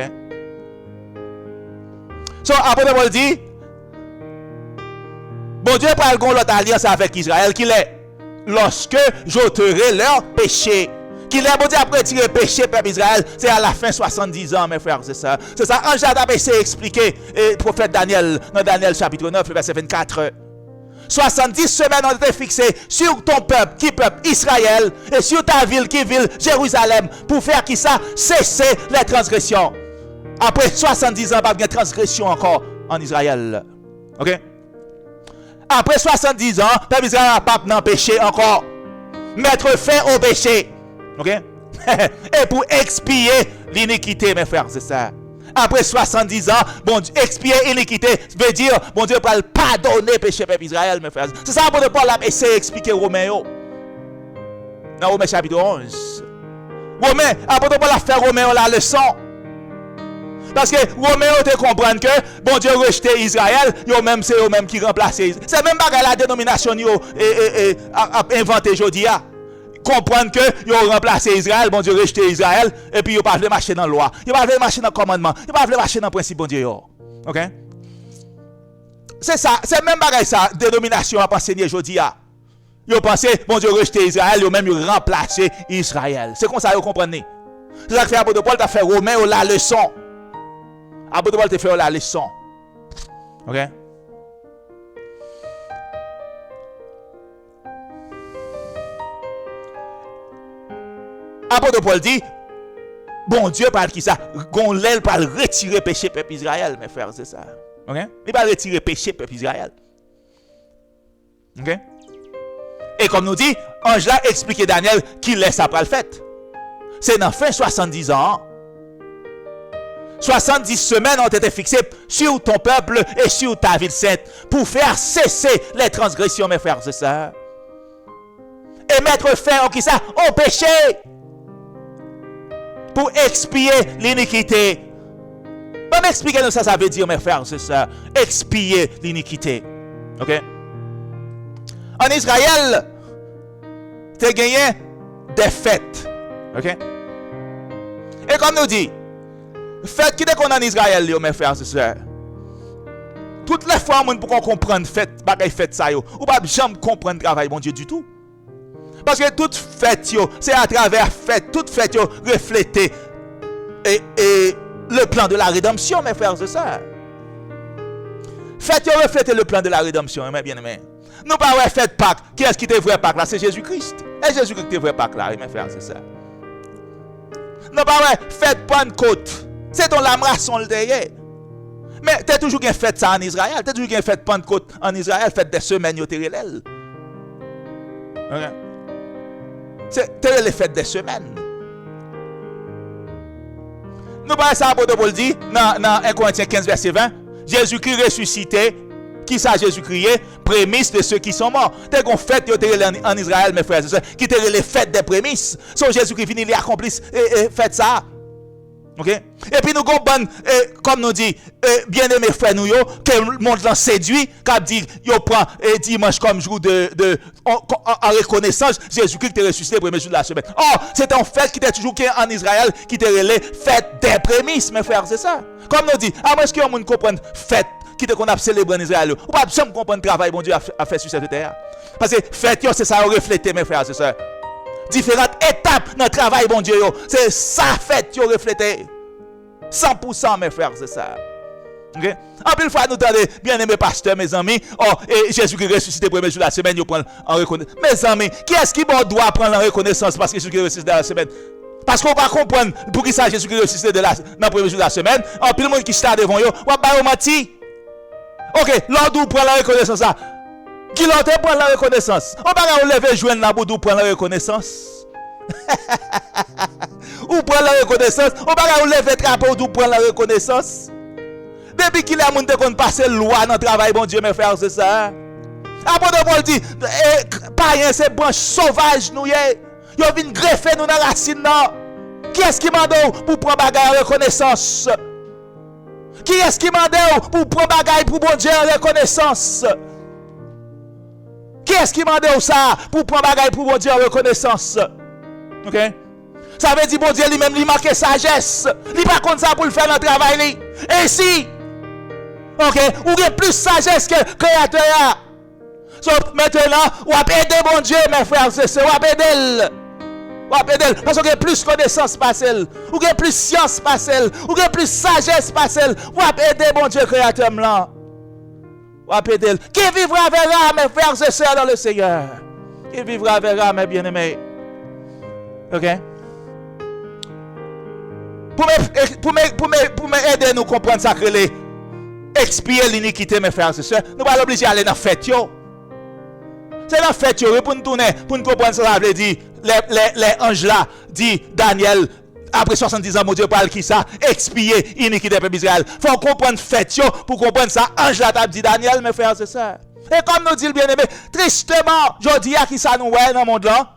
So, apôtre Paul dit, bon Dieu prend l'autre alliance avec Israël, qu'il est lorsque j'ôterai leur péché. Qu'il est bon Dieu après tirer péché peuple Israël, c'est à la fin 70 ans mes frères, c'est ça. C'est ça, Ange a essayé d'expliquer le prophète Daniel dans Daniel chapitre 9 verset 24. 70 semaines ont été fixées sur ton peuple, qui peuple Israël, et sur ta ville, qui ville Jérusalem, pour faire qui ça? Cesser les transgressions. Après 70 ans, pas de transgression encore en Israël. OK? Après 70 ans, peuple Israël n'a pas de péché encore. Mettre fin au péché. OK? Et pour expier l'iniquité, mes frères, c'est ça. Après 70 ans, bon Dieu, expier l'iniquité, veut dire, bon Dieu va pardonner péché peuple Israël, mes frères. C'est ça, bon Dieu, Paul a essayé d'expliquer Romains. Dans Romains chapitre 11. Romains, après Paul a fait Romains la leçon. Parce que Romains te comprennent que, bon Dieu rejeté Israël, c'est eux-mêmes qui remplacent. C'est même pas la dénomination a inventé aujourd'hui. Comprendre que ils ont remplacé Israël, bon Dieu rejeté Israël, et puis ils ne peuvent pas marcher dans la loi, ils ne peuvent pas marcher dans le commandement, ils ne peuvent pas marcher dans le principe, bon Dieu. OK? c'est ça, c'est même bagaille ça, dénomination à enseigner aujourd'hui. Ils pensent, bon Dieu, rejeter Israël, ils même remplacer Israël. C'est comme ça, vous comprenez. C'est ça que fait Apôtre Paul, tu as fait Romain la leçon. Apôtre Paul, tu fait la leçon. Ok? Apôtre Paul dit, bon Dieu parle qui ça? Gon l'aile parle retirer péché peuple Israël, mes frères, c'est ça. Ok? Il va retirer péché peuple Israël. Ok? Et comme nous dit, ange là expliqué Daniel qu'il laisse après le fait. C'est dans fin 70 ans. 70 semaines ont été fixées sur ton peuple et sur ta ville sainte pour faire cesser les transgressions, mes frères et sœurs. Et mettre fin au péché. Pour expier l'iniquité. Pas m'expliquer nous ça veut dire, mes frères et sœurs. Expier l'iniquité. Ok? En Israël, tu as gagné des fêtes. Ok? Et comme nous dit, fête qui est qu'on en Israël, mes frères et sœurs. Toutes les fois, pour qu'on comprenne fête, bagaille fête ça, ou pas jamais comprendre le travail, bon Dieu, du tout. Parce que toute fête, c'est à travers fête, toute fête, refléter et le plan de la rédemption, mes frères et sœurs. Fête, refléter le plan de la rédemption, mes bien-aimés. Nous pas ouais fête Pâques. Qui est-ce qui te vrai Pâques là? C'est Jésus-Christ. Et Jésus-Christ qui te vrai Pâques là, mes frères et sœurs. Nous pas ouais fête Pentecôte. C'est ton lamrason le derrière. Mais tu as toujours qu'une fête ça en Israël. Tu as toujours qu'une fête Pentecôte en Israël, fête des semaines yo terelel. OK. C'est les fêtes des semaines. Nous parlons ça, Apôtre Paul dit, dans 1 Corinthiens 15, verset 20, Jésus-Christ ressuscité, qui ça Jésus-Christ, prémisse de ceux qui sont morts. Tel qu'on fête en Israël, mes frères et sœurs, qui étaient les fêtes des prémices. Son Jésus-Christ vient, il accomplit et fête ça. Ok? Et puis nous comprenons, comme nous dit, bien aimés frères nous, que le monde l'a séduit, quand dit, yo prend dimanche comme jour en reconnaissance, Jésus-Christ est ressuscité le premier jour de la semaine. Oh, c'est un fête qui était toujours en Israël, qui était les fête des prémices, mes frères, c'est ça. Comme nous dit, à moins que monde comprenne fête, qui te qu'on a célébré en Israël, ou pas jamais comprendre le travail, bon Dieu a fait sur cette terre. Parce que fête, c'est ça, refléter, mes frères, c'est ça. Différentes étapes dans le travail, bon Dieu, c'est ça fait, tu reflété. 100%, mes frères, c'est ça. Okay? En plus, fois, nous entendons, bien aimés pasteurs, mes amis, et Jésus qui ressuscité le premier jour de la semaine, il prend en reconnaissance. Mes amis, qui est-ce qui doit prendre en reconnaissance parce que Jésus qui ressuscité dans la semaine? Parce qu'on va comprendre pour qui ça Jésus qui ressuscité dans le premier jour de la semaine, en plus, le monde qui está devant eux, on va pas menti. Ok, l'ordre où prend la reconnaissance, ça. Qui l'autre prend la reconnaissance? On va pas lever joindre la boudou pour la reconnaissance. Ou prend la reconnaissance? On va pas lever drapeau ou prend la reconnaissance. Depuis qu'il a monté qu'on passe loi dans le travail, bon Dieu, mes frères, c'est ça. Apôtre Paul dit, païen, c'est branche sauvage, nous, ils viennent greffer nous dans la racine, non. Qui est-ce qui m'a dit pour prendre bagaille reconnaissance? Qui est-ce qui m'a dit pour prendre bagaille pour bon Dieu en reconnaissance? Qui est-ce qui m'a dit ça pour prendre bagaille pour bon Dieu en reconnaissance? Ok? Ça veut dire bon Dieu lui-même lui manque sagesse. Il pas comme ça pour le faire dans le travail. Et si, ok, ou il y a plus sagesse que le créateur. So, maintenant, ou à aider bon Dieu, mes frères et sœurs, ou à aider. Parce qu'il y a plus connaissance passelle, ou il y a plus science passelle, ou il y a plus sagesse passelle, ou à aider bon Dieu créateur là. Ou à aider. Qui vivra verra, mes frères et sœurs dans le Seigneur. Qui vivra verra, mes bien-aimés. Ok? Pour m'aider à nous comprendre ça, que les expier l'iniquité, mes frères et sœurs, nous allons obliger à aller dans la fête. C'est dans la fête, pour nous tourner, pour nous comprendre ça, veut dire, les anges là, dit Daniel, après 70 ans, mon Dieu parle qui ça, expier l'iniquité peuple Israël. Il faut comprendre fête, pour comprendre ça, ange là, dit Daniel, mes frères et sœurs. Et comme nous dit le bien-aimé, tristement, je dis à qui ça nous voit dans le monde là,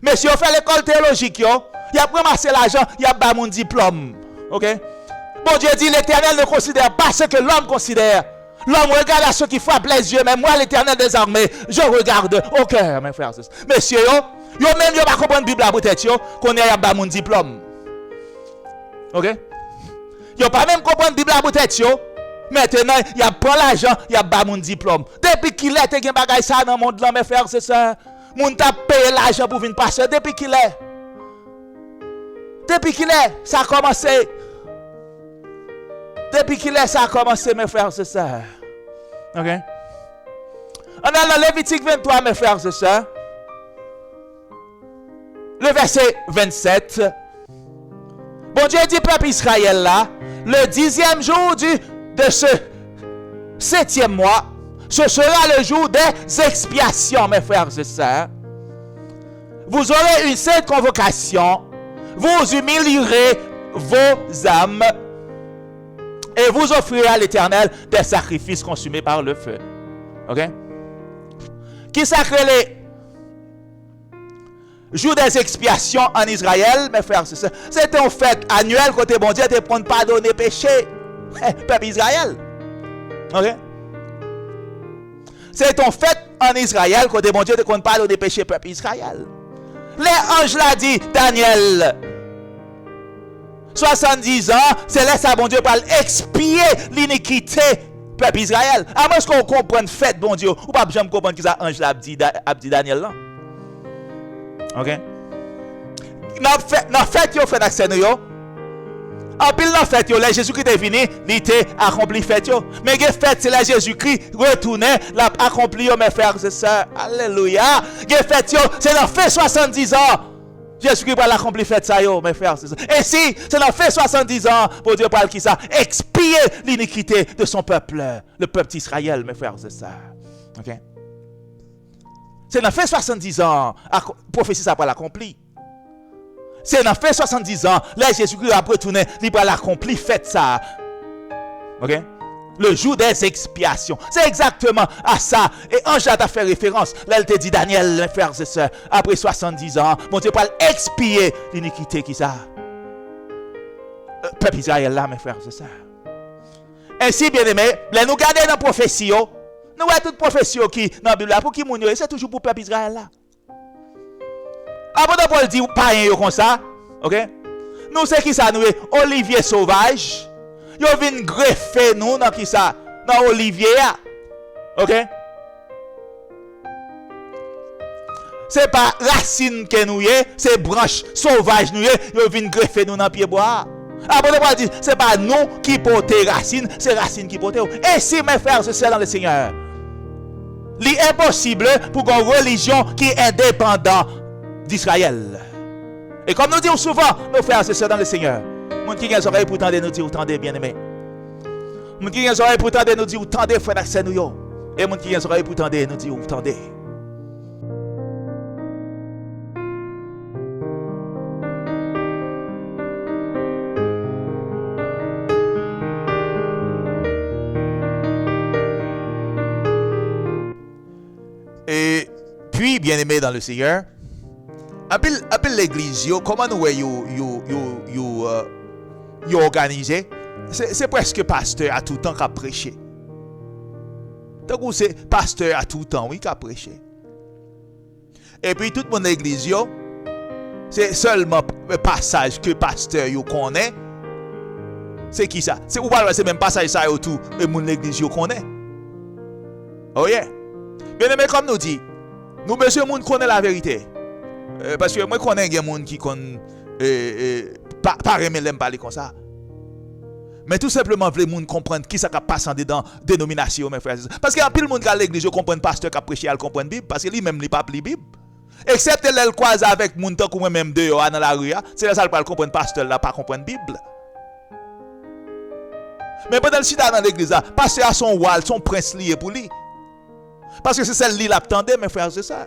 mais si on fait l'école théologique, il a ramassé l'argent, il a bas mon diplôme. Ok? Bon Dieu dit, l'Éternel ne considère pas ce que l'homme considère. L'homme regarde à ceux qui frappent les yeux, mais moi, l'Éternel des armées, je regarde au cœur, mes frères et sœurs. Messieurs, yo même, yo pas comprendre la Bible à peut-être, qu'on est à bas mon diplôme. Ok? Yo pas même comprendre la Bible à peut-être, Maintenant, il y a pas l'argent, il y a pas mon diplôme. Depuis qu'il est, il y a bagay ça dans le monde là, mes frères, c'est ça. Moun t'a payé l'argent pour venir passer. Depuis qu'il est, ça a commencé. Depuis qu'il est, ça a commencé, mes frères, c'est ça. Ok? On a dans Lévitique 23, mes frères, c'est ça. Le verset 27. Bon Dieu dit, peuple Israël là, le 10e jour de ce 7e mois, ce sera le jour des expiations, mes frères et sœurs. Vous aurez une sainte convocation, vous humilierez vos âmes et vous offrirez à l'Éternel des sacrifices consumés par le feu. Ok? Qui sacre les jours des expiations en Israël, mes frères et sœurs? C'est une fête annuelle côté bon Dieu pour ne pardonner péché. Peuple Israël. Ok? C'est une fête en Israël côté bon Dieu pour ne pardonner péché peuple Israël. Les anges l'a dit, Daniel. 70 ans, c'est là ça bon Dieu pour expier l'iniquité peuple Israël. À moins qu'on comprenne fête bon Dieu, ou pas jamais comprendre que ça ange l'a dit Daniel là. OK? Dans fête yo fait accès yo. En pile dans fête yo, là Jésus-Christ est venu, il était accompli fête yo. Mais que fête c'est là Jésus-Christ retourné, l'a accompli yo mes frères et sœurs. Alléluia. Que fête yo, c'est dans fait 70 ans. Jésus-Christ va l'accomplir fête ça yo mes frères et sœurs. Et si c'est dans fait 70 ans pour Dieu parle qui ça expier l'iniquité de son peuple, le peuple d'Israël mes frères et sœurs. OK? C'est dans fait 70 ans, prophétie ça va l'accomplir. C'est dans fait 70 ans, là Jésus-Christ a retourné, il va l'accomplir, faites ça. OK? Le jour des expiations. C'est exactement à ça. Et Ange a fait référence. Là, elle te dit, Daniel, mes frères et sœurs, après 70 ans, mon Dieu va expier l'iniquité qui ça. Peuple Israël là, mes frères et sœurs. Ainsi, bien aimé, là nous gardons dans la prophétie, nous voyons toute prophétie qui dans la Bible là, pour qui moun yo, c'est toujours pour peuple Israël là. Après Paul dit pas rien comme ça, OK? Nous c'est qui ça nous est Olivier sauvage. Yo vinn greffer nous dans qui ça? Dans Olivier. OK? C'est pas racine que nous est, c'est branche sauvage nous est, yo vinn greffer nous dans pied bois. Après Paul dit c'est pas nous qui portons racine, c'est racine qui porte. Et si mes frères et sœurs dans le Seigneur, l'impossible pour une religion qui est indépendante d'Israël. Et comme nous disons souvent, nos frères et sœurs dans le Seigneur, mon qui a les oreilles pour tendre nous dire, tendez bien aimé. Mon qui a les oreilles pour tendre nous dire, tendez frère d'accès nous yo. Et mon qui a les oreilles pour tendre nous dire, tendez. Et puis, bien aimé dans le Seigneur, appelle l'église, comment nous organisé? C'est presque pasteur à tout temps qui a prêché. Donc, c'est pasteur à tout temps, oui, qui a prêché. Et puis, toute mon église, c'est seulement le passage que pasteur connaît. C'est qui ça? C'est même passage ça tout, et mon église connaît. Oh yeah. Bien aimé, comme nous dit, nous, monsieur, moun connaît la vérité. Parce que moi, je connais des gens qui ne pas aimer parler comme ça. Mais tout simplement, les gens comprennent qui ça qui passe en dedans dénomination, mes frères. Parce qu'il y a plus de monde qui à l'église, je comprends pasteur qui a prêché, elle comprend la Bible. Parce que lui-même, il n'a pas la Bible. Excepté elle croise avec les gens qui ont même deux dans la rue. C'est là que elle comprend pasteur, là, pas comprendre la Bible. Mais pendant le sida dans l'église, pasteur a son wall, son prince lié pour lui. Parce que c'est celle-là qui l'attendait, mes frères, c'est ça.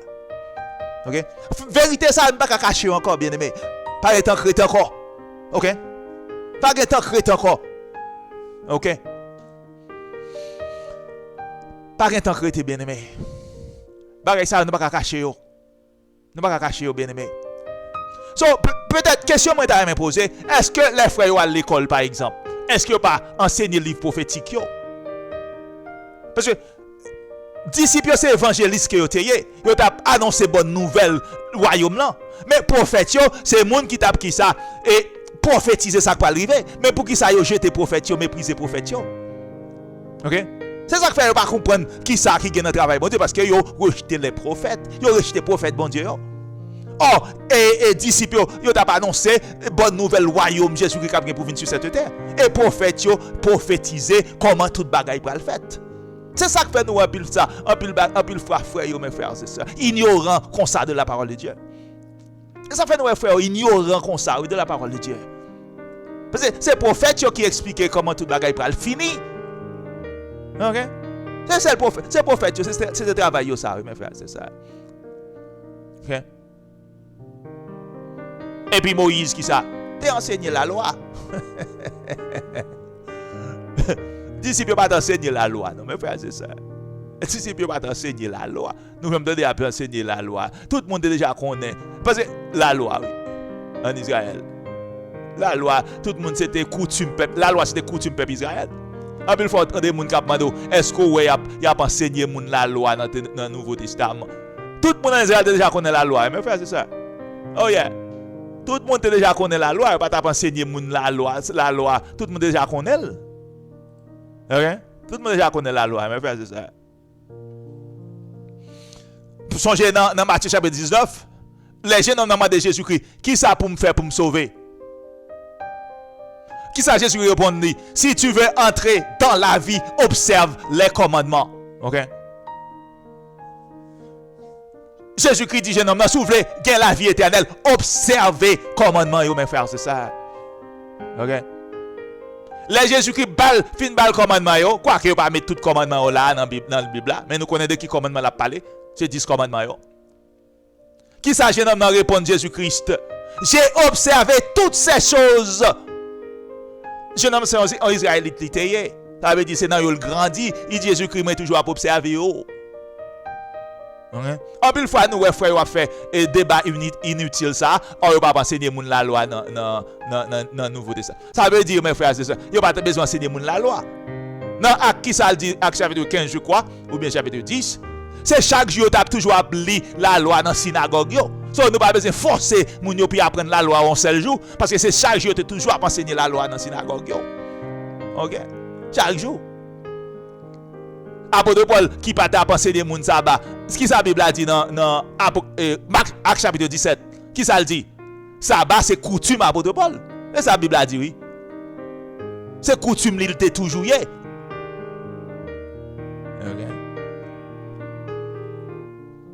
OK? Vérité, ça ne pas cacher encore, bien aimé. Pas étant chrétien encore. OK? Pas étant chrétien encore. OK? Pas étant chrétien, bien aimé. Pareil, ça ne pas cacher. Ne pas cacher, bien aimé. So, peut-être, question que je vais poser, est-ce que les frères sont à l'école, par exemple? Est-ce qu'ils n'ont pas enseigné le livre prophétique? Parce que disciples, c'est évangélistes qui ont annoncé bonne nouvelle royaume là. Mais prophètes, c'est monde qui tape qui ça et prophétiser ça qui va arriver. Mais pour qui ça yo jeter prophètes, mépriser prophètes. OK? C'est ça que fait pas comprendre qui ça qui gagne dans travail bon Dieu parce que yo rejeté les prophètes, yo rejeté prophètes bon Dieu. Oh, et disciples yo t'a pas annoncé bonne nouvelle royaume Jésus-Christ qui a pour venir sur cette terre. Et prophètes yo prophétiser comment toute bagaille va le fait. C'est ça que fait nous un pile ça, un pile frère yo mes frères c'est ça. Ignorant comme ça de la parole de Dieu. Et ça fait nous frère ignorant comme ça de la parole de Dieu. Parce que c'est prophète qui expliquent comment toute bagaille va le finir. OK? C'est le prophète, c'est le travail ça mes frères, c'est ça. OK? Et puis Moïse qui ça? T'es enseigné la loi. Disciples pas t'enseigner la loi, non mes frères, c'est ça. Disciples pas t'enseigner la loi. Nous même donner à enseigner la loi. Tout le monde déjà connaît parce que la loi oui en Israël. La loi, tout le monde c'était coutume peuple. La loi c'était coutume peuple Israël. En plus faut des monde qui demandent est-ce que ouais y a enseigné moun la loi dans le Nouveau Testament. Tout le monde en Israël déjà connaît la loi, mes frères, c'est ça. Oh yeah. Tout le monde déjà connaît la loi, pas t'a enseigner moun la loi, tout le monde déjà connaît. OK? Tout le monde déjà connaît la loi, mes frères, c'est ça. Songez dans Matthieu chapitre 19, les jeunes ont demandé Jésus-Christ, qui ça pour me faire pour me sauver? Qui ça Jésus répondit? Si tu veux entrer dans la vie, observe les commandements. OK? Jésus-Christ dit, jeune homme, si vous voulez gagner la vie éternelle, observez les commandements, mes frères, c'est ça. OK? Les Jésus-Christ fin bal commandement, quoi que vous pas mettre tout commandement là dans la Bible là, mais nous connaissons de qui commandement l'a parlé, c'est 10 commandements. Qui ça jeune homme répond Jésus-Christ? J'ai observé toutes ces choses. Jeune homme c'est en Israélite littéraire. Ça veut dire c'est dans le grandi, il dit Jésus-Christ m'a toujours à observer. En plus fois nous frère a fait un débat inutile ça, on pas enseigner moun la loi dans Nouveau Testament. Ça veut dire mes frères c'est ça, il pas besoin enseigner moun la loi. Dans Acte qui ça dit Acte chapitre 15 je crois ou bien chapitre 10, c'est chaque jour tu as toujours à lire la loi dans synagogue yo. So nous pas besoin forcer moun yo puis apprendre la loi en seul jour parce que c'est chaque jour tu toujours à enseigner la loi dans synagogue yo. OK? Chaque jour. Apôtre Paul qui pas t'a penser des moun sabbat. Ce qui sa Bible a dit dans Acte chapitre 17. Qui ça le dit? Sabbat c'est coutume apôtre Paul. Et sa Bible a dit oui. C'est coutume il était toujours yé. OK.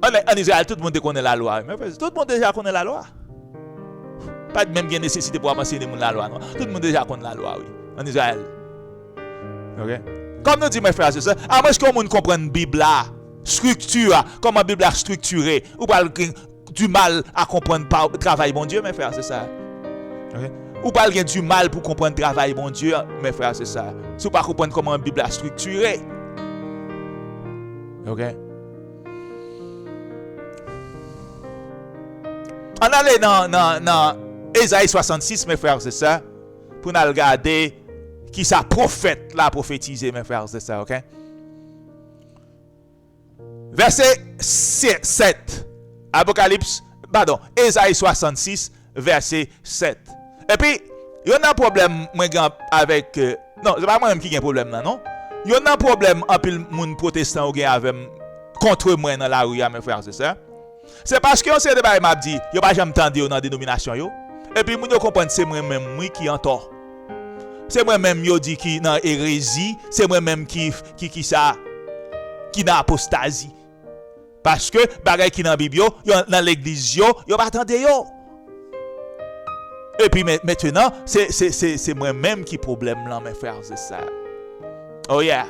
En Israël tout le monde connaît la loi. Tout le monde déjà connaît la loi. Pas de même bien nécessité pour enseigner la loi non. Tout le monde déjà connaît la loi oui. En Israël. OK. Comme nous dit mes frères et sœurs, à moins que vous comprenne la Bible, structure, comment la Bible est structurée, ou pas du mal à comprendre le travail bon Dieu, mes frères, c'est ça. Okay? Ou pas du mal pour comprendre le travail bon Dieu, mes frères, c'est ça. Si vous ne comprenez pas comment la Bible est structurée. OK? On allait dans Ésaïe 66, mes frères, c'est ça, pour nous regarder qui ça prophète l'a prophétisé mes frères c'est ça OK verset 7 Ésaïe 66 verset 7 et puis il y a un problème moi avec non c'est pas moi même qui a un problème là non il y a un problème en pile monde protestant ou avec contre moi dans la rue mes frères c'est ça c'est parce que on sait de bail m'a dit yo pas jamais entendu dans dénomination yo et puis moun yo comprendre c'est moi même moi qui en tort. C'est moi-même qui dit qui dans hérésie, c'est moi-même qui ça qui dans apostasie. Parce que bagay qui dans Bible dans l'église yo pas attendre yo. Et puis maintenant, c'est moi-même qui problème là mes frères, c'est ça. Oh yeah.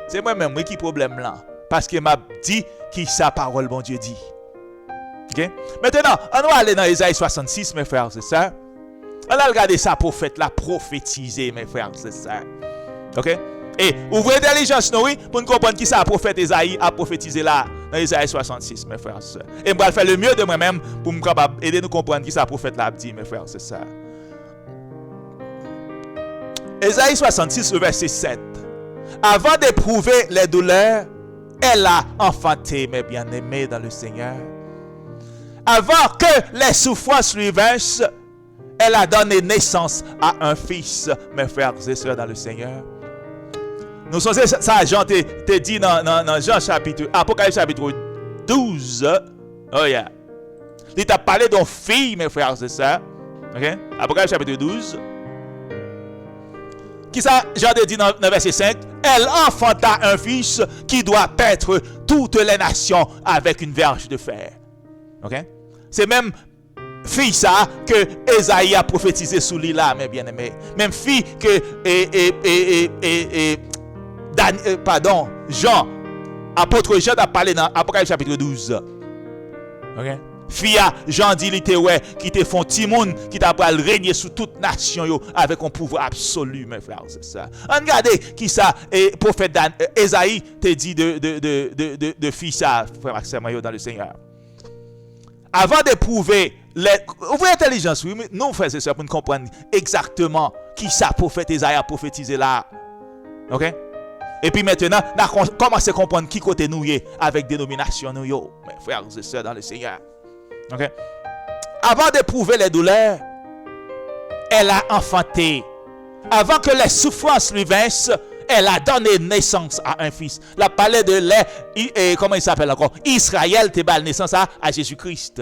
C'est moi-même qui problème là parce que m'a dit qui sa parole bon Dieu dit. OK? Maintenant, on va aller dans Ésaïe 66 mes frères, c'est ça. On a regardé ça prophète là prophétisé mes frères c'est ça. OK? Et ouvrez l'intelligence nous oui pour comprendre qui ça prophète Ésaïe a prophétisé là dans Ésaïe 66 mes frères c'est ça. Et moi faire le mieux de moi-même pour me capable aider nous comprendre qui ça prophète là dit mes frères c'est ça. Ésaïe 66 verset 7. Avant d'éprouver les douleurs, elle a enfanté mes bien-aimés dans le Seigneur. Avant que les souffrances lui versent, elle a donné naissance à un fils, mes frères et sœurs dans le Seigneur. Nous sommes ça, Jean te dit dans Jean chapitre, Apocalypse chapitre 12. Oh yeah. Il t'a parlé d'une fille, mes frères, c'est ça. Ok? Apocalypse chapitre 12. Qui ça, Jean te dit dans verset 5, elle enfanta un fils qui doit paître toutes les nations avec une verge de fer. Ok? C'est même fille ça que Esaïe a prophétisé sous lui là, mes bien-aimés. Même fille que Jean, apôtre Jean a parlé dans Apocalypse chapitre 12. Ok? Fille Jean dit qui te font timoun qui t'a pral régner sous toute nation yo avec un pouvoir absolu, mes frères, c'est ça. Regardez qui ça et prophète Esaïe te dit de fille ça, frère Maxime dans le Seigneur. Avant d'éprouver ouvrez l'intelligence, oui, nous frères et sœurs pour nous comprendre exactement qui ça prophète Esaïe a prophétisé là. OK? Et puis maintenant, on a commencé à comprendre qui côté nous est avec dénomination nous yo, mes frères et sœurs dans le Seigneur. Okay. Avant d'éprouver les douleurs, elle a enfanté. Avant que les souffrances lui vinssent, elle a donné naissance à un fils. La parole de lait, comment il s'appelle encore? Israël te donne naissance à Jésus-Christ.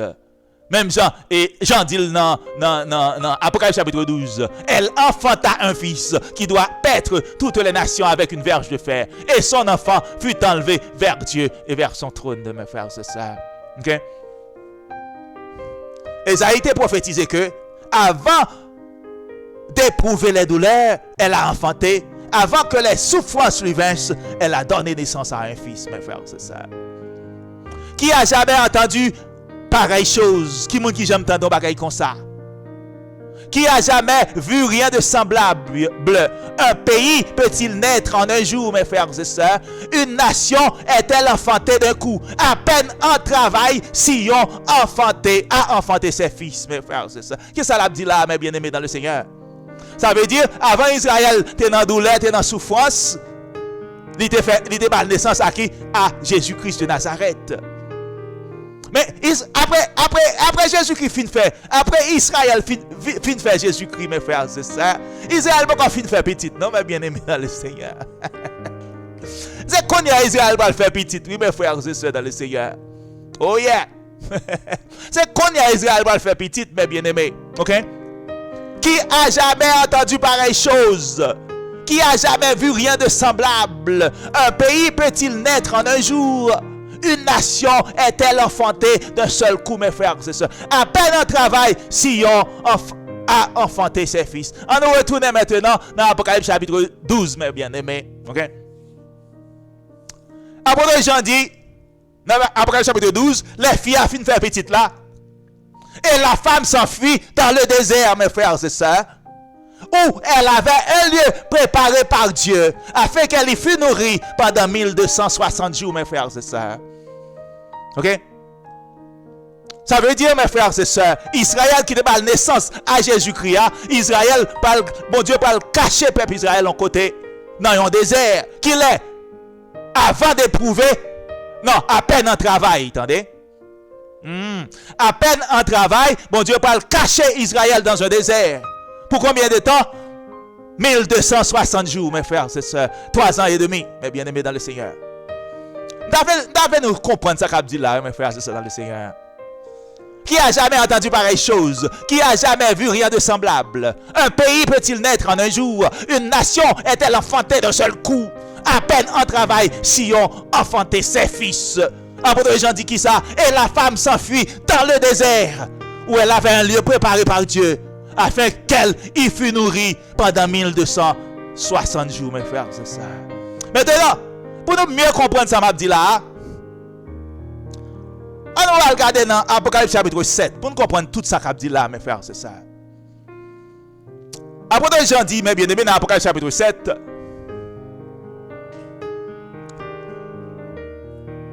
Même Jean dit dans Apocalypse chapitre 12, elle enfanta un fils qui doit paître toutes les nations avec une verge de fer. Et son enfant fut enlevé vers Dieu et vers son trône de mes frères, c'est ça. Ok? Esaïe a prophétisé que avant d'éprouver les douleurs, elle a enfanté. Avant que les souffrances lui vinssent, elle a donné naissance à un fils, mes frères, c'est ça. Qui a jamais entendu pareille chose? Qui moun qui j'aime entendre pareil comme ça? Qui a jamais vu rien de semblable? Un pays peut-il naître en un jour, mes frères et sœurs? Une nation est-elle enfantée d'un coup? À peine en travail, Sion a enfanté ses fils, mes frères et sœurs. Qu'est-ce que ça l'a dit là, mes bien-aimés dans le Seigneur? Ça veut dire, avant Israël, t'es dans douleur, t'es dans souffrance, il était par naissance à qui? À Jésus-Christ de Nazareth. Mais après Jésus-Christ fin fait, après Israël fin fait Jésus-Christ, mes frères, c'est ça. Israël va pas fin faire petit, non, mais bien aimé dans le Seigneur. C'est qu'on y a Israël va le faire petit, oui, mes frères, c'est ça dans le Seigneur. Oh yeah. C'est qu'on y a Israël va le faire petit, mes bien aimés, ok? Qui a jamais entendu pareille chose? Qui a jamais vu rien de semblable? Un pays peut-il naître en un jour? Une nation est-elle enfantée d'un seul coup, mes frères et sœurs? À peine en travail, Sion a enfanté ses fils. On nous retourne maintenant dans Apocalypse chapitre 12, mes bien-aimés. Ok? Apôtre Jean dit, dans Apocalypse chapitre 12, les filles a fini de faire petite là. Et la femme s'enfuit dans le désert, mes frères et sœurs, où elle avait un lieu préparé par Dieu, afin qu'elle y fût nourrie pendant 1260 jours, mes frères et sœurs. Ok? Ça veut dire, mes frères et sœurs, Israël qui donne naissance à Jésus-Christ, Israël, bon Dieu, parle cacher le peuple Israël en côté, dans un désert, qu'il est, avant d'éprouver, non, à peine en travail, attendez? À peine en travail, bon Dieu parle cacher Israël dans un désert. Pour combien de temps? 1260 jours, mes frères et sœurs. 3 ans et demi, mes bien-aimés dans le Seigneur. Nous comprendre ça qu'a dit là, mes frères et sœurs dans le Seigneur. Qui a jamais entendu pareille chose? Qui a jamais vu rien de semblable? Un pays peut-il naître en un jour? Une nation est-elle enfantée d'un seul coup? À peine en travail, Sion enfanté ses fils. Apôtre Jean dit qui ça? Et la femme s'enfuit dans le désert, où elle avait un lieu préparé par Dieu, afin qu'elle y fût nourrie pendant 1260 jours, mes frères et sœurs. Maintenant, pour nous mieux comprendre ça, m'a dit là, on va regarder dans Apocalypse chapitre 7, pour nous comprendre tout ça qu'a dit là, mes frères et sœurs. Apôtre Jean dit, mes bien-aimés, dans Apocalypse chapitre 7,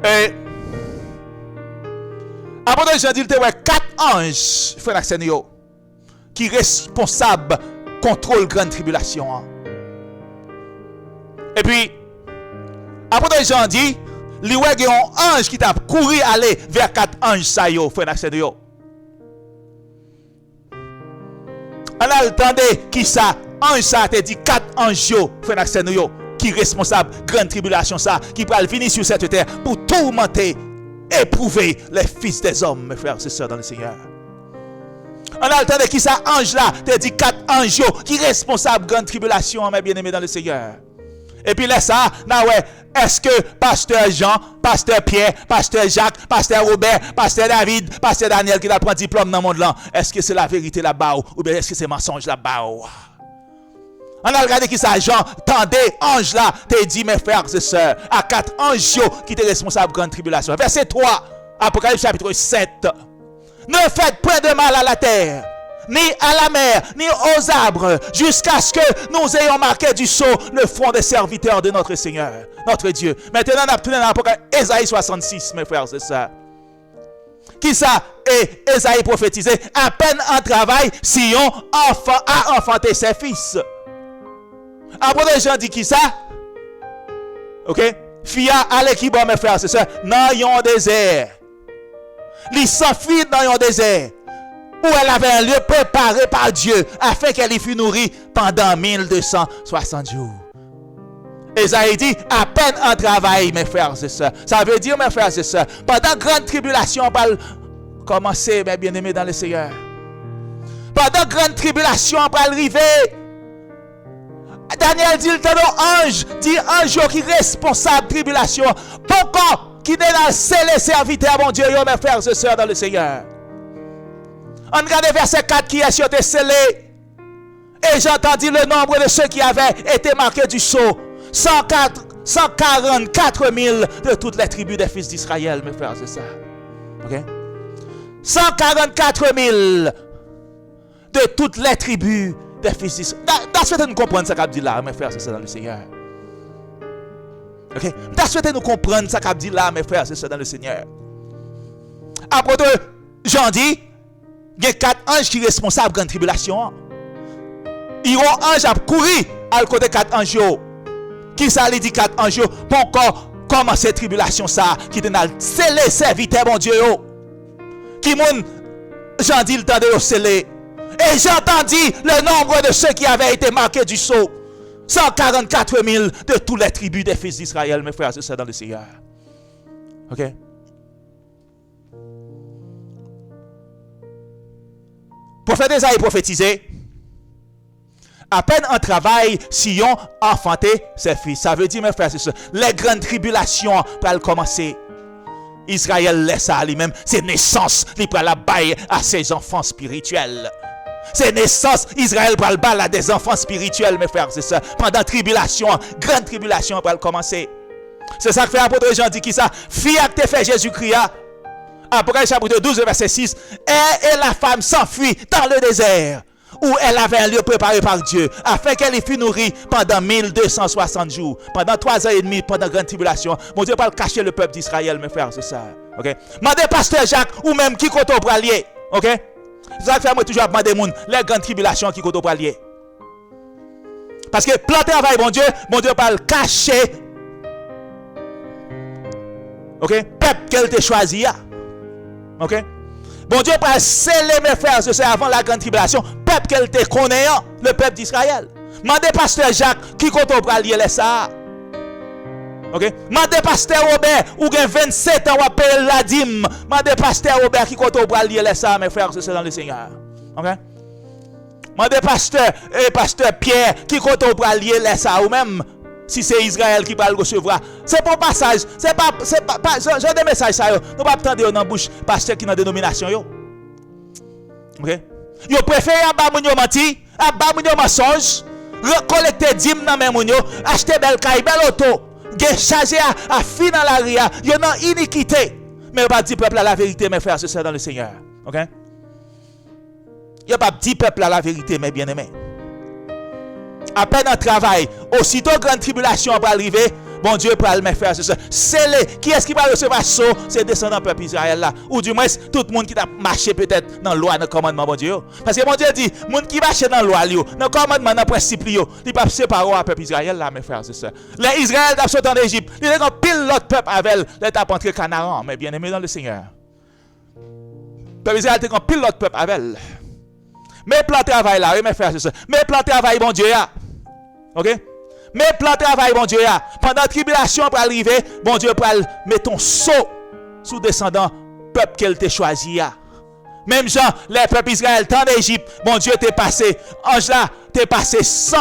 et apôtre Jean dit, il y a 4 anges, frère Axenio, qui sont responsables contrôle grande tribulation. Et puis, apôtre Jean dit, il y a un ange qui t'a couru aller vers 4 anges, ça yo, frère Axenio. On a entendu qui ça, ange ça te dit 4 anges yo, frère Axenio, qui qui est responsable grande tribulation ça, qui va venir sur cette terre pour tourmenter, éprouver les fils des hommes, mes frères et sœurs dans le Seigneur. On a le temps de qui ça ange là, te dit 4 anges qui est responsable grande tribulation, mes bien-aimés dans le Seigneur. Et puis là ça, est-ce que pasteur Jean, pasteur Pierre, pasteur Jacques, pasteur Robert, pasteur David, pasteur Daniel qui a pris diplôme dans le monde là, est-ce que c'est la vérité là-bas ou bien est-ce que c'est mensonge là-bas? On a regardé qui ça, Jean, tendez, ange là, te dit mes frères et sœurs, à 4 anges qui étaient responsables de grande tribulation. Verset 3, Apocalypse chapitre 7. Ne faites point de mal à la terre, ni à la mer, ni aux arbres, jusqu'à ce que nous ayons marqué du sceau le front des serviteurs de notre Seigneur, notre Dieu. Maintenant, on a tourné dans l'Apocalypse, Ésaïe 66, mes frères et sœurs. Qui ça? Et Ésaïe prophétisé, à peine en travail, Sion a enfanté ses fils. Après, les gens disent qui ça? Ok? Fia, allez qui bon, mes frères et sœurs, dans un désert. Il s'enfuit dans un désert où elle avait un lieu préparé par Dieu afin qu'elle y fût nourrie pendant 1260 jours. Esaïe dit, à peine en travail, mes frères et sœurs. Ça veut dire, mes frères et sœurs, pendant grande tribulation, on va commencer, mes bien-aimés dans le Seigneur. Pendant grande tribulation, on va arriver. Daniel dit, le temps ange, dit ange qui est responsable de tribulation. Pourquoi? Qui est dans les serviteurs, mon Dieu, mes frères et sœurs dans le Seigneur. On regarde verset 4 qui est sur tes scellés. Et j'entendis le nombre de ceux qui avaient été marqués du sceau. 144 000 de toutes les tribus des fils d'Israël, mes frères et sœurs. Ok? 144 000 de toutes les tribus des fils d'Israël. Nous comprendre ce qu'a dit là, mes frères et sœurs dans le Seigneur. Ok? Nous comprendre ce qu'a dit là, mes frères et sœurs dans le Seigneur. Après tout, Jean dit, il y a 4 anges qui sont responsables de grande tribulation. Il y a un ange qui a couru à côté de 4 anges. Qui ça lui dit 4 anges? Pour encore commencer cette tribulation ça, qui est dans le scellé serviteur, mon Dieu. Qui moun, Jean dit le temps de le sceller. Et j'entendis le nombre de ceux qui avaient été marqués du sceau. 144 000 de toutes les tribus des fils d'Israël, mes frères et sœurs dans le Seigneur. Ok? Prophète Esaïe prophétisé. À peine en travail, Sion enfanté ses fils. Ça veut dire, mes frères et sœurs, les grandes tribulations pour commencer. Israël laisse à lui-même ses naissances, il prend la baille à ses enfants spirituels. Ses naissances, Israël prend le bal à des enfants spirituels, mes frères et sœurs. Pendant tribulation, grande tribulation pour commencer. C'est ça que fait l'apôtre Jean dit qui ça? Fille que te fait Jésus-Christ. Apocalypse chapitre 12, verset 6. Et la femme s'enfuit dans le désert, où elle avait un lieu préparé par Dieu, afin qu'elle y fût nourrie pendant 1260 jours. Pendant 3 ans et demi, pendant grande tribulation. Mon Dieu pas cacher le peuple d'Israël, mes frères, c'est ça. Ok? Mandez pasteur Jacques, ou même qui compte au bralier. Ok? C'est ça que fait moi toujours demander les grandes tribulations qui compte au bralier. Parce que plan travail, mon Dieu pas le cacher. Ok? Peuple qu'elle t'a choisi. Ok? Bon Dieu pas sceller mes frères, c'est avant la grande tribulation. Peuple qu'elle te connaît, le peuple d'Israël. Mandez pasteur Jacques qui compte au bralier les ça. Ok? Mandez pasteur Robert ou gen 27 ans ou appelle la dîme. Mandez pasteur Robert qui compte au bralier les ça, mes frères, c'est dans le Seigneur. Ok? Mandez pasteur Pierre qui compte au bralier les ça ou même si c'est Israël qui va le recevoir. C'est pas passage, c'est pas j'ai des messages ça yo. Nous pas attendre dans bouche pasteur qui dans dénomination yo. OK? Yo préfère ba moun yo menti, ba moun yo mensonge, recollecter dîme dans mes moun yo, acheter belle caille, belle auto, gen charger à fin dans la ria, yo dans iniquité. Mais pas dit peuple à la vérité mes frères et sœurs dans le Seigneur. OK? Yo pas dit peuple à la vérité mes bien-aimés. À peine en travail, aussitôt grande tribulation va arriver, bon Dieu pour mes frères et sœurs. C'est qui est-ce qui va recevoir ça? C'est descendant peuple Israël là. Ou du moins, tout le monde qui a marché peut-être dans la loi, dans le commandement, bon Dieu. Parce que bon Dieu dit, le monde qui marche dans la loi, dans le commandement, dans le principe, il ne peut pas séparer le peuple Israël là, mes frères et sœurs. Les Israël qui sont en Égypte, ils ont pile l'autre peuple avec l'étape entre Canaan, mais bien aimé dans le Seigneur. Le peuple Israël a pile l'autre peuple avec. Mais plan travail là, mes frères et sœurs. Mais plan travail, bon Dieu. OK? Mais plan travail, bon Dieu, pendant la tribulation pour arriver, bon Dieu, pour mettre ton saut sous descendant peuple qu'elle t'a choisi. Même Jean, les peuples Israël, tant d'Égypte, bon Dieu t'est passé, ange là, t'es passé 100,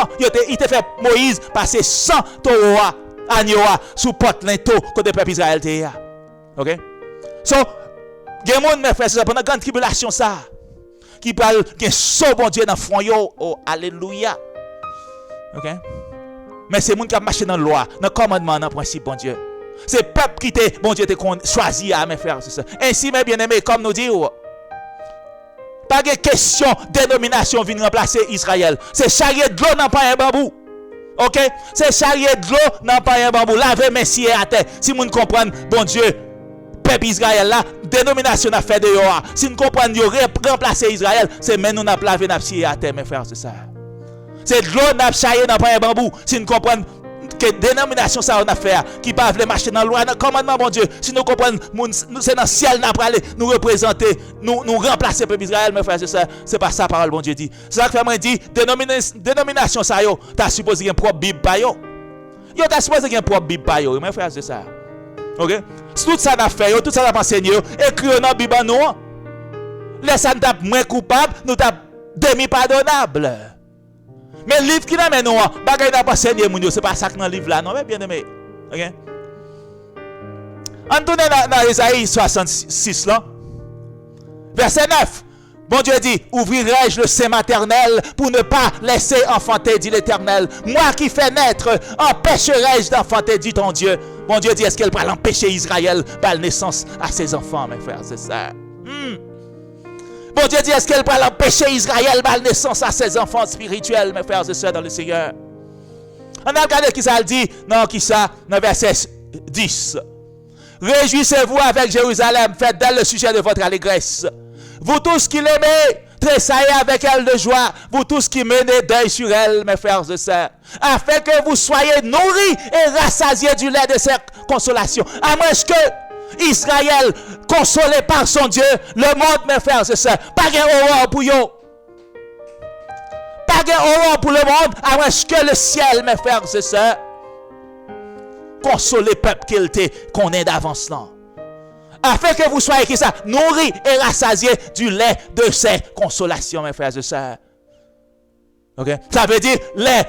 il t'a fait Moïse passer 100 taureaux, agneaux, sous porte linteau, côté peuple Israël t'es. Ok? So, il y a des gens, mes frères, c'est pendant la grande tribulation, ça, qui parle, qui saut, bon Dieu, dans le front, oh, alléluia. Ok? Mais c'est les gens qui ont marché dans la loi, dans le commandement, dans le principe, bon Dieu. C'est le peuple qui t'a, bon Dieu, t'a choisi à mes frères, c'est ça. Ainsi, mes bien-aimés, comme nous disons, pas de question, dénomination vient remplacer Israël. C'est charrier de l'eau dans pas un bambou. Ok? C'est charrier de l'eau dans pas un bambou. Laver Messie à terre. Si vous comprenez, bon Dieu, peuple Israël là, dénomination a fait de yo. Si nous comprenons, remplacer Israël, c'est même nous n'a lavé n'a scié à terre, mes frères, c'est ça. C'est de l'eau n'a charrier dans pas un bambou. Si nous comprenons que dénomination ça on a fait qui pas veut marcher dans la loi dans le commandement bon Dieu si nous comprenons c'est dans le ciel n'a pas aller nous représenter nous remplacer peuple Israël mes frères c'est pas ça parole bon Dieu dit c'est ça que moi dit dénomination ça yo t'as supposé un propre Bible pa yo t'as supposé un propre Bible pa yo mes frères c'est ça OK tout ça n'a fait tout ça n'a enseigné écrit dans la Bible nous laisse ça nous moins coupable nous t'a demi pardonnable. Mais le livre qui n'a pas nous, bagay n'a pas enseigné c'est pas ça que dans le livre là, non, mais bien aimé. OK? On tourne dans Ésaïe 66 là. Verset 9. Bon Dieu dit, ouvrirai-je le sein maternel pour ne pas laisser enfanter, dit l'Éternel. Moi qui fais naître, empêcherai-je d'enfanter, dit ton Dieu. Bon Dieu dit, est-ce qu'elle va l'empêcher Israël par la naissance à ses enfants, mes frères, c'est ça. Bon Dieu dit, est-ce qu'elle va l'empêcher Israël par la naissance à ses enfants spirituels, mes frères et sœurs dans le Seigneur? On a regardé qui ça le dit, non, qui ça, dans verset 10. Réjouissez-vous avec Jérusalem, faites d'elle le sujet de votre allégresse. Vous tous qui l'aimez, tressaillez avec elle de joie. Vous tous qui menez deuil sur elle, mes frères et sœurs. Afin que vous soyez nourris et rassasiés du lait de cette consolation. À moins que Israël, consolé par son Dieu, le monde, mes frères et sœurs, pas de horreur pour eux. Pas de horreur pour le monde, à moins que le ciel, mes frères et sœurs, consolé peuple qu'il était, qu'on est d'avance là. Afin que vous soyez qui ça, nourris et rassasiés du lait de ces consolations, mes frères et sœurs. Ok? Ça veut dire lait.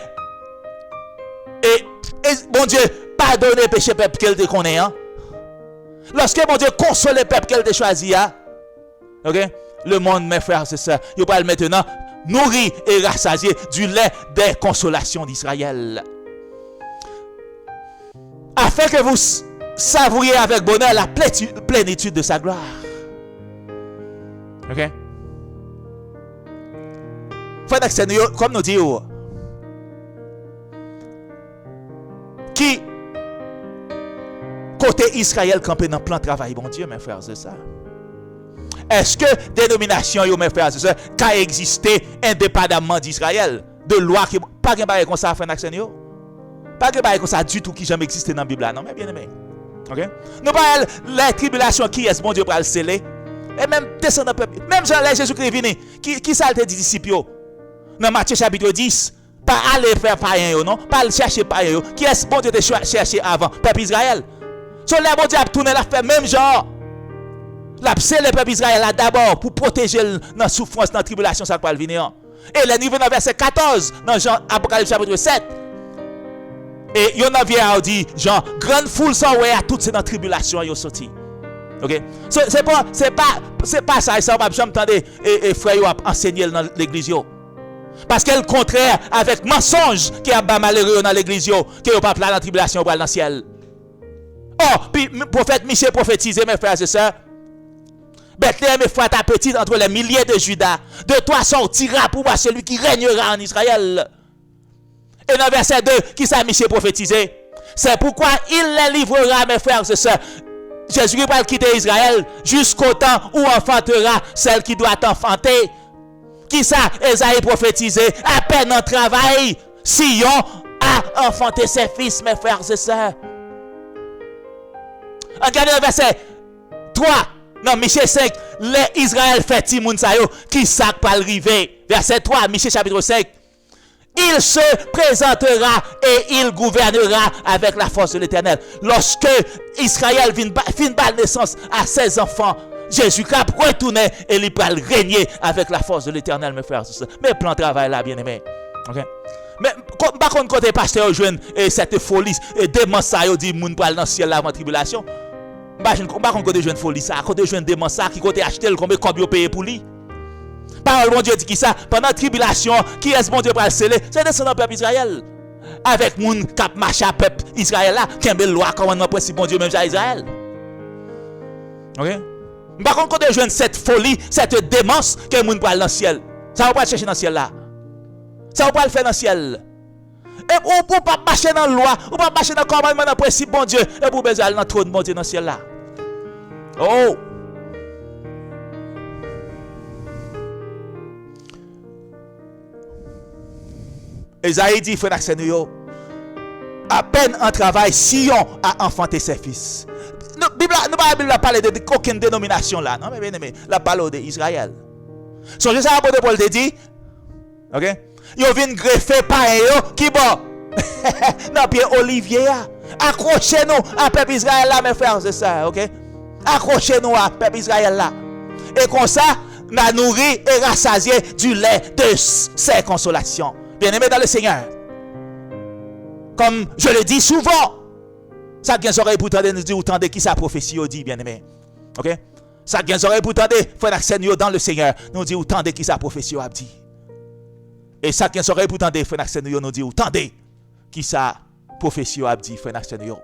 Et bon Dieu, pardonnez péché peuple qu'il te connaît. Hein? Lorsque mon Dieu console le peuple qu'il te choisi, hein? Ok? Le monde, mes frères et sœurs, il va maintenant nourrir et rassasier du lait des consolations d'Israël. Afin que vous savouriez avec bonheur la plénitude de sa gloire. Ok? Comme nous disons, qui côté Israël campé dans le plan de travail, bon Dieu, mes frères, c'est ça. Est-ce que dénomination, mes frères, c'est ça, qui a existé indépendamment d'Israël, de loi qui pas de bail comme ça, frère Naxen, pas de bail comme ça du tout qui jamais existé dans la Bible, non, mais bien aimé. Ok? Nous parlons la tribulation qui est, bon Dieu, pour le sceller. Et même descendre peuple. Même Jean, Jésus-Christ venu. Qui ça te dit disciples? Dans Matthieu chapitre 10. Pas aller faire païen, non? Pas aller chercher païen. Qui est, bon Dieu, te chercher avant? Peuple Israël. So là, bon Dieu, a tourné la fait même genre. La le peuple Israël là d'abord pour protéger dans la souffrance, dans la tribulation, ça va venir. Et le niveau dans verset 14, dans Jean, Apocalypse chapitre 7. Et yon a vient dit genre grande foule sans ouais à toutes ces dans tribulation yo sorti. OK? C'est pas ça ça pas jamais entendre et frère yo enseigner dans l'église yo. Parce que le contraire avec mensonge qui a bas malheureux dans l'église yo, qui yo pas plan dans tribulation pour aller dans le ciel. Oh, puis prophète Michée prophétisé mes frères et sœurs. Bethléem est froide à petite entre les milliers de Judas. De toi sortira pour voir celui qui régnera en Israël. Et dans verset 2, qui ça Michée prophétisé? C'est pourquoi il les livrera, mes frères et sœurs. Jésus-Christ va quitter Israël jusqu'au temps où enfantera celle qui doit enfanter. Qui ça, Esaïe prophétisé? À peine en travail, Sion a enfanté ses fils, mes frères et sœurs. Regardez le verset 3. Non, Michée 5. Israël fait Timoun Sayo. Qui ça va arriver? Verset 3, Michée chapitre 5. il se présentera et il gouvernera avec la force de l'Éternel. Lorsque Israël fin de naissance à ses enfants, Jésus cap retourner et il va régner avec la force de l'Éternel, mes frères et sœurs. Mais plan travail là, bien aimé. OK? Mais par contre côté pasteur jeune et cette folie et démence ça yo dit moun pral dans ciel avant tribulation. Par contre côté jeune folie ça, côté jeune démence ça qui côté acheter combien combien payer pour lui. Parole bon Dieu dit qui ça pendant tribulation qui est bon Dieu pral sceller, c'est descendant peuple Israël. Avec moun cap marcher peuple Israël là, kembe loi commandement principe bon Dieu même à Israël. OK? Par contre côté jeune cette folie, cette démence que moun pral dans ciel. Ça va pas chercher dans ciel là. Ça va pas le faire dans le ciel. Et pour pas marcher dans la loi, ou pas marcher dans le commandement, dans le principe, bon Dieu, et pour besoin dans le trône, bon Dieu, dans le ciel là. Oh! Esaïe dit, frère Axenio, à peine en travail, Sion a enfanté ses fils. La Bible n'a pas parlé d'aucune dénomination là. Non, mais bien aimé, la parole d'Israël. Songez ça, l'apôtre Paul te dit, ok? Yo vin greffer pain yo qui bon dans pied Olivier. Accrochez-nous à peuple Israël là mes frères, c'est ça, OK? Accrochez-nous à peuple Israël là. Et comme ça, n'a nourri et rassasié du lait de ses consolations. Bien-aimés dans le Seigneur. Comme je le dis souvent, ça qui oreille pour tendre nous dire autant de qui sa prophétie dit, bien-aimé. OK? Ça qui oreille pour tendre frère Axenio dans le Seigneur, nous dit autant de qui sa prophétie a dit. Et ça qui est pour tendre frère Axenio nous dit tendez qui ça prophétie a dit frère Axenio.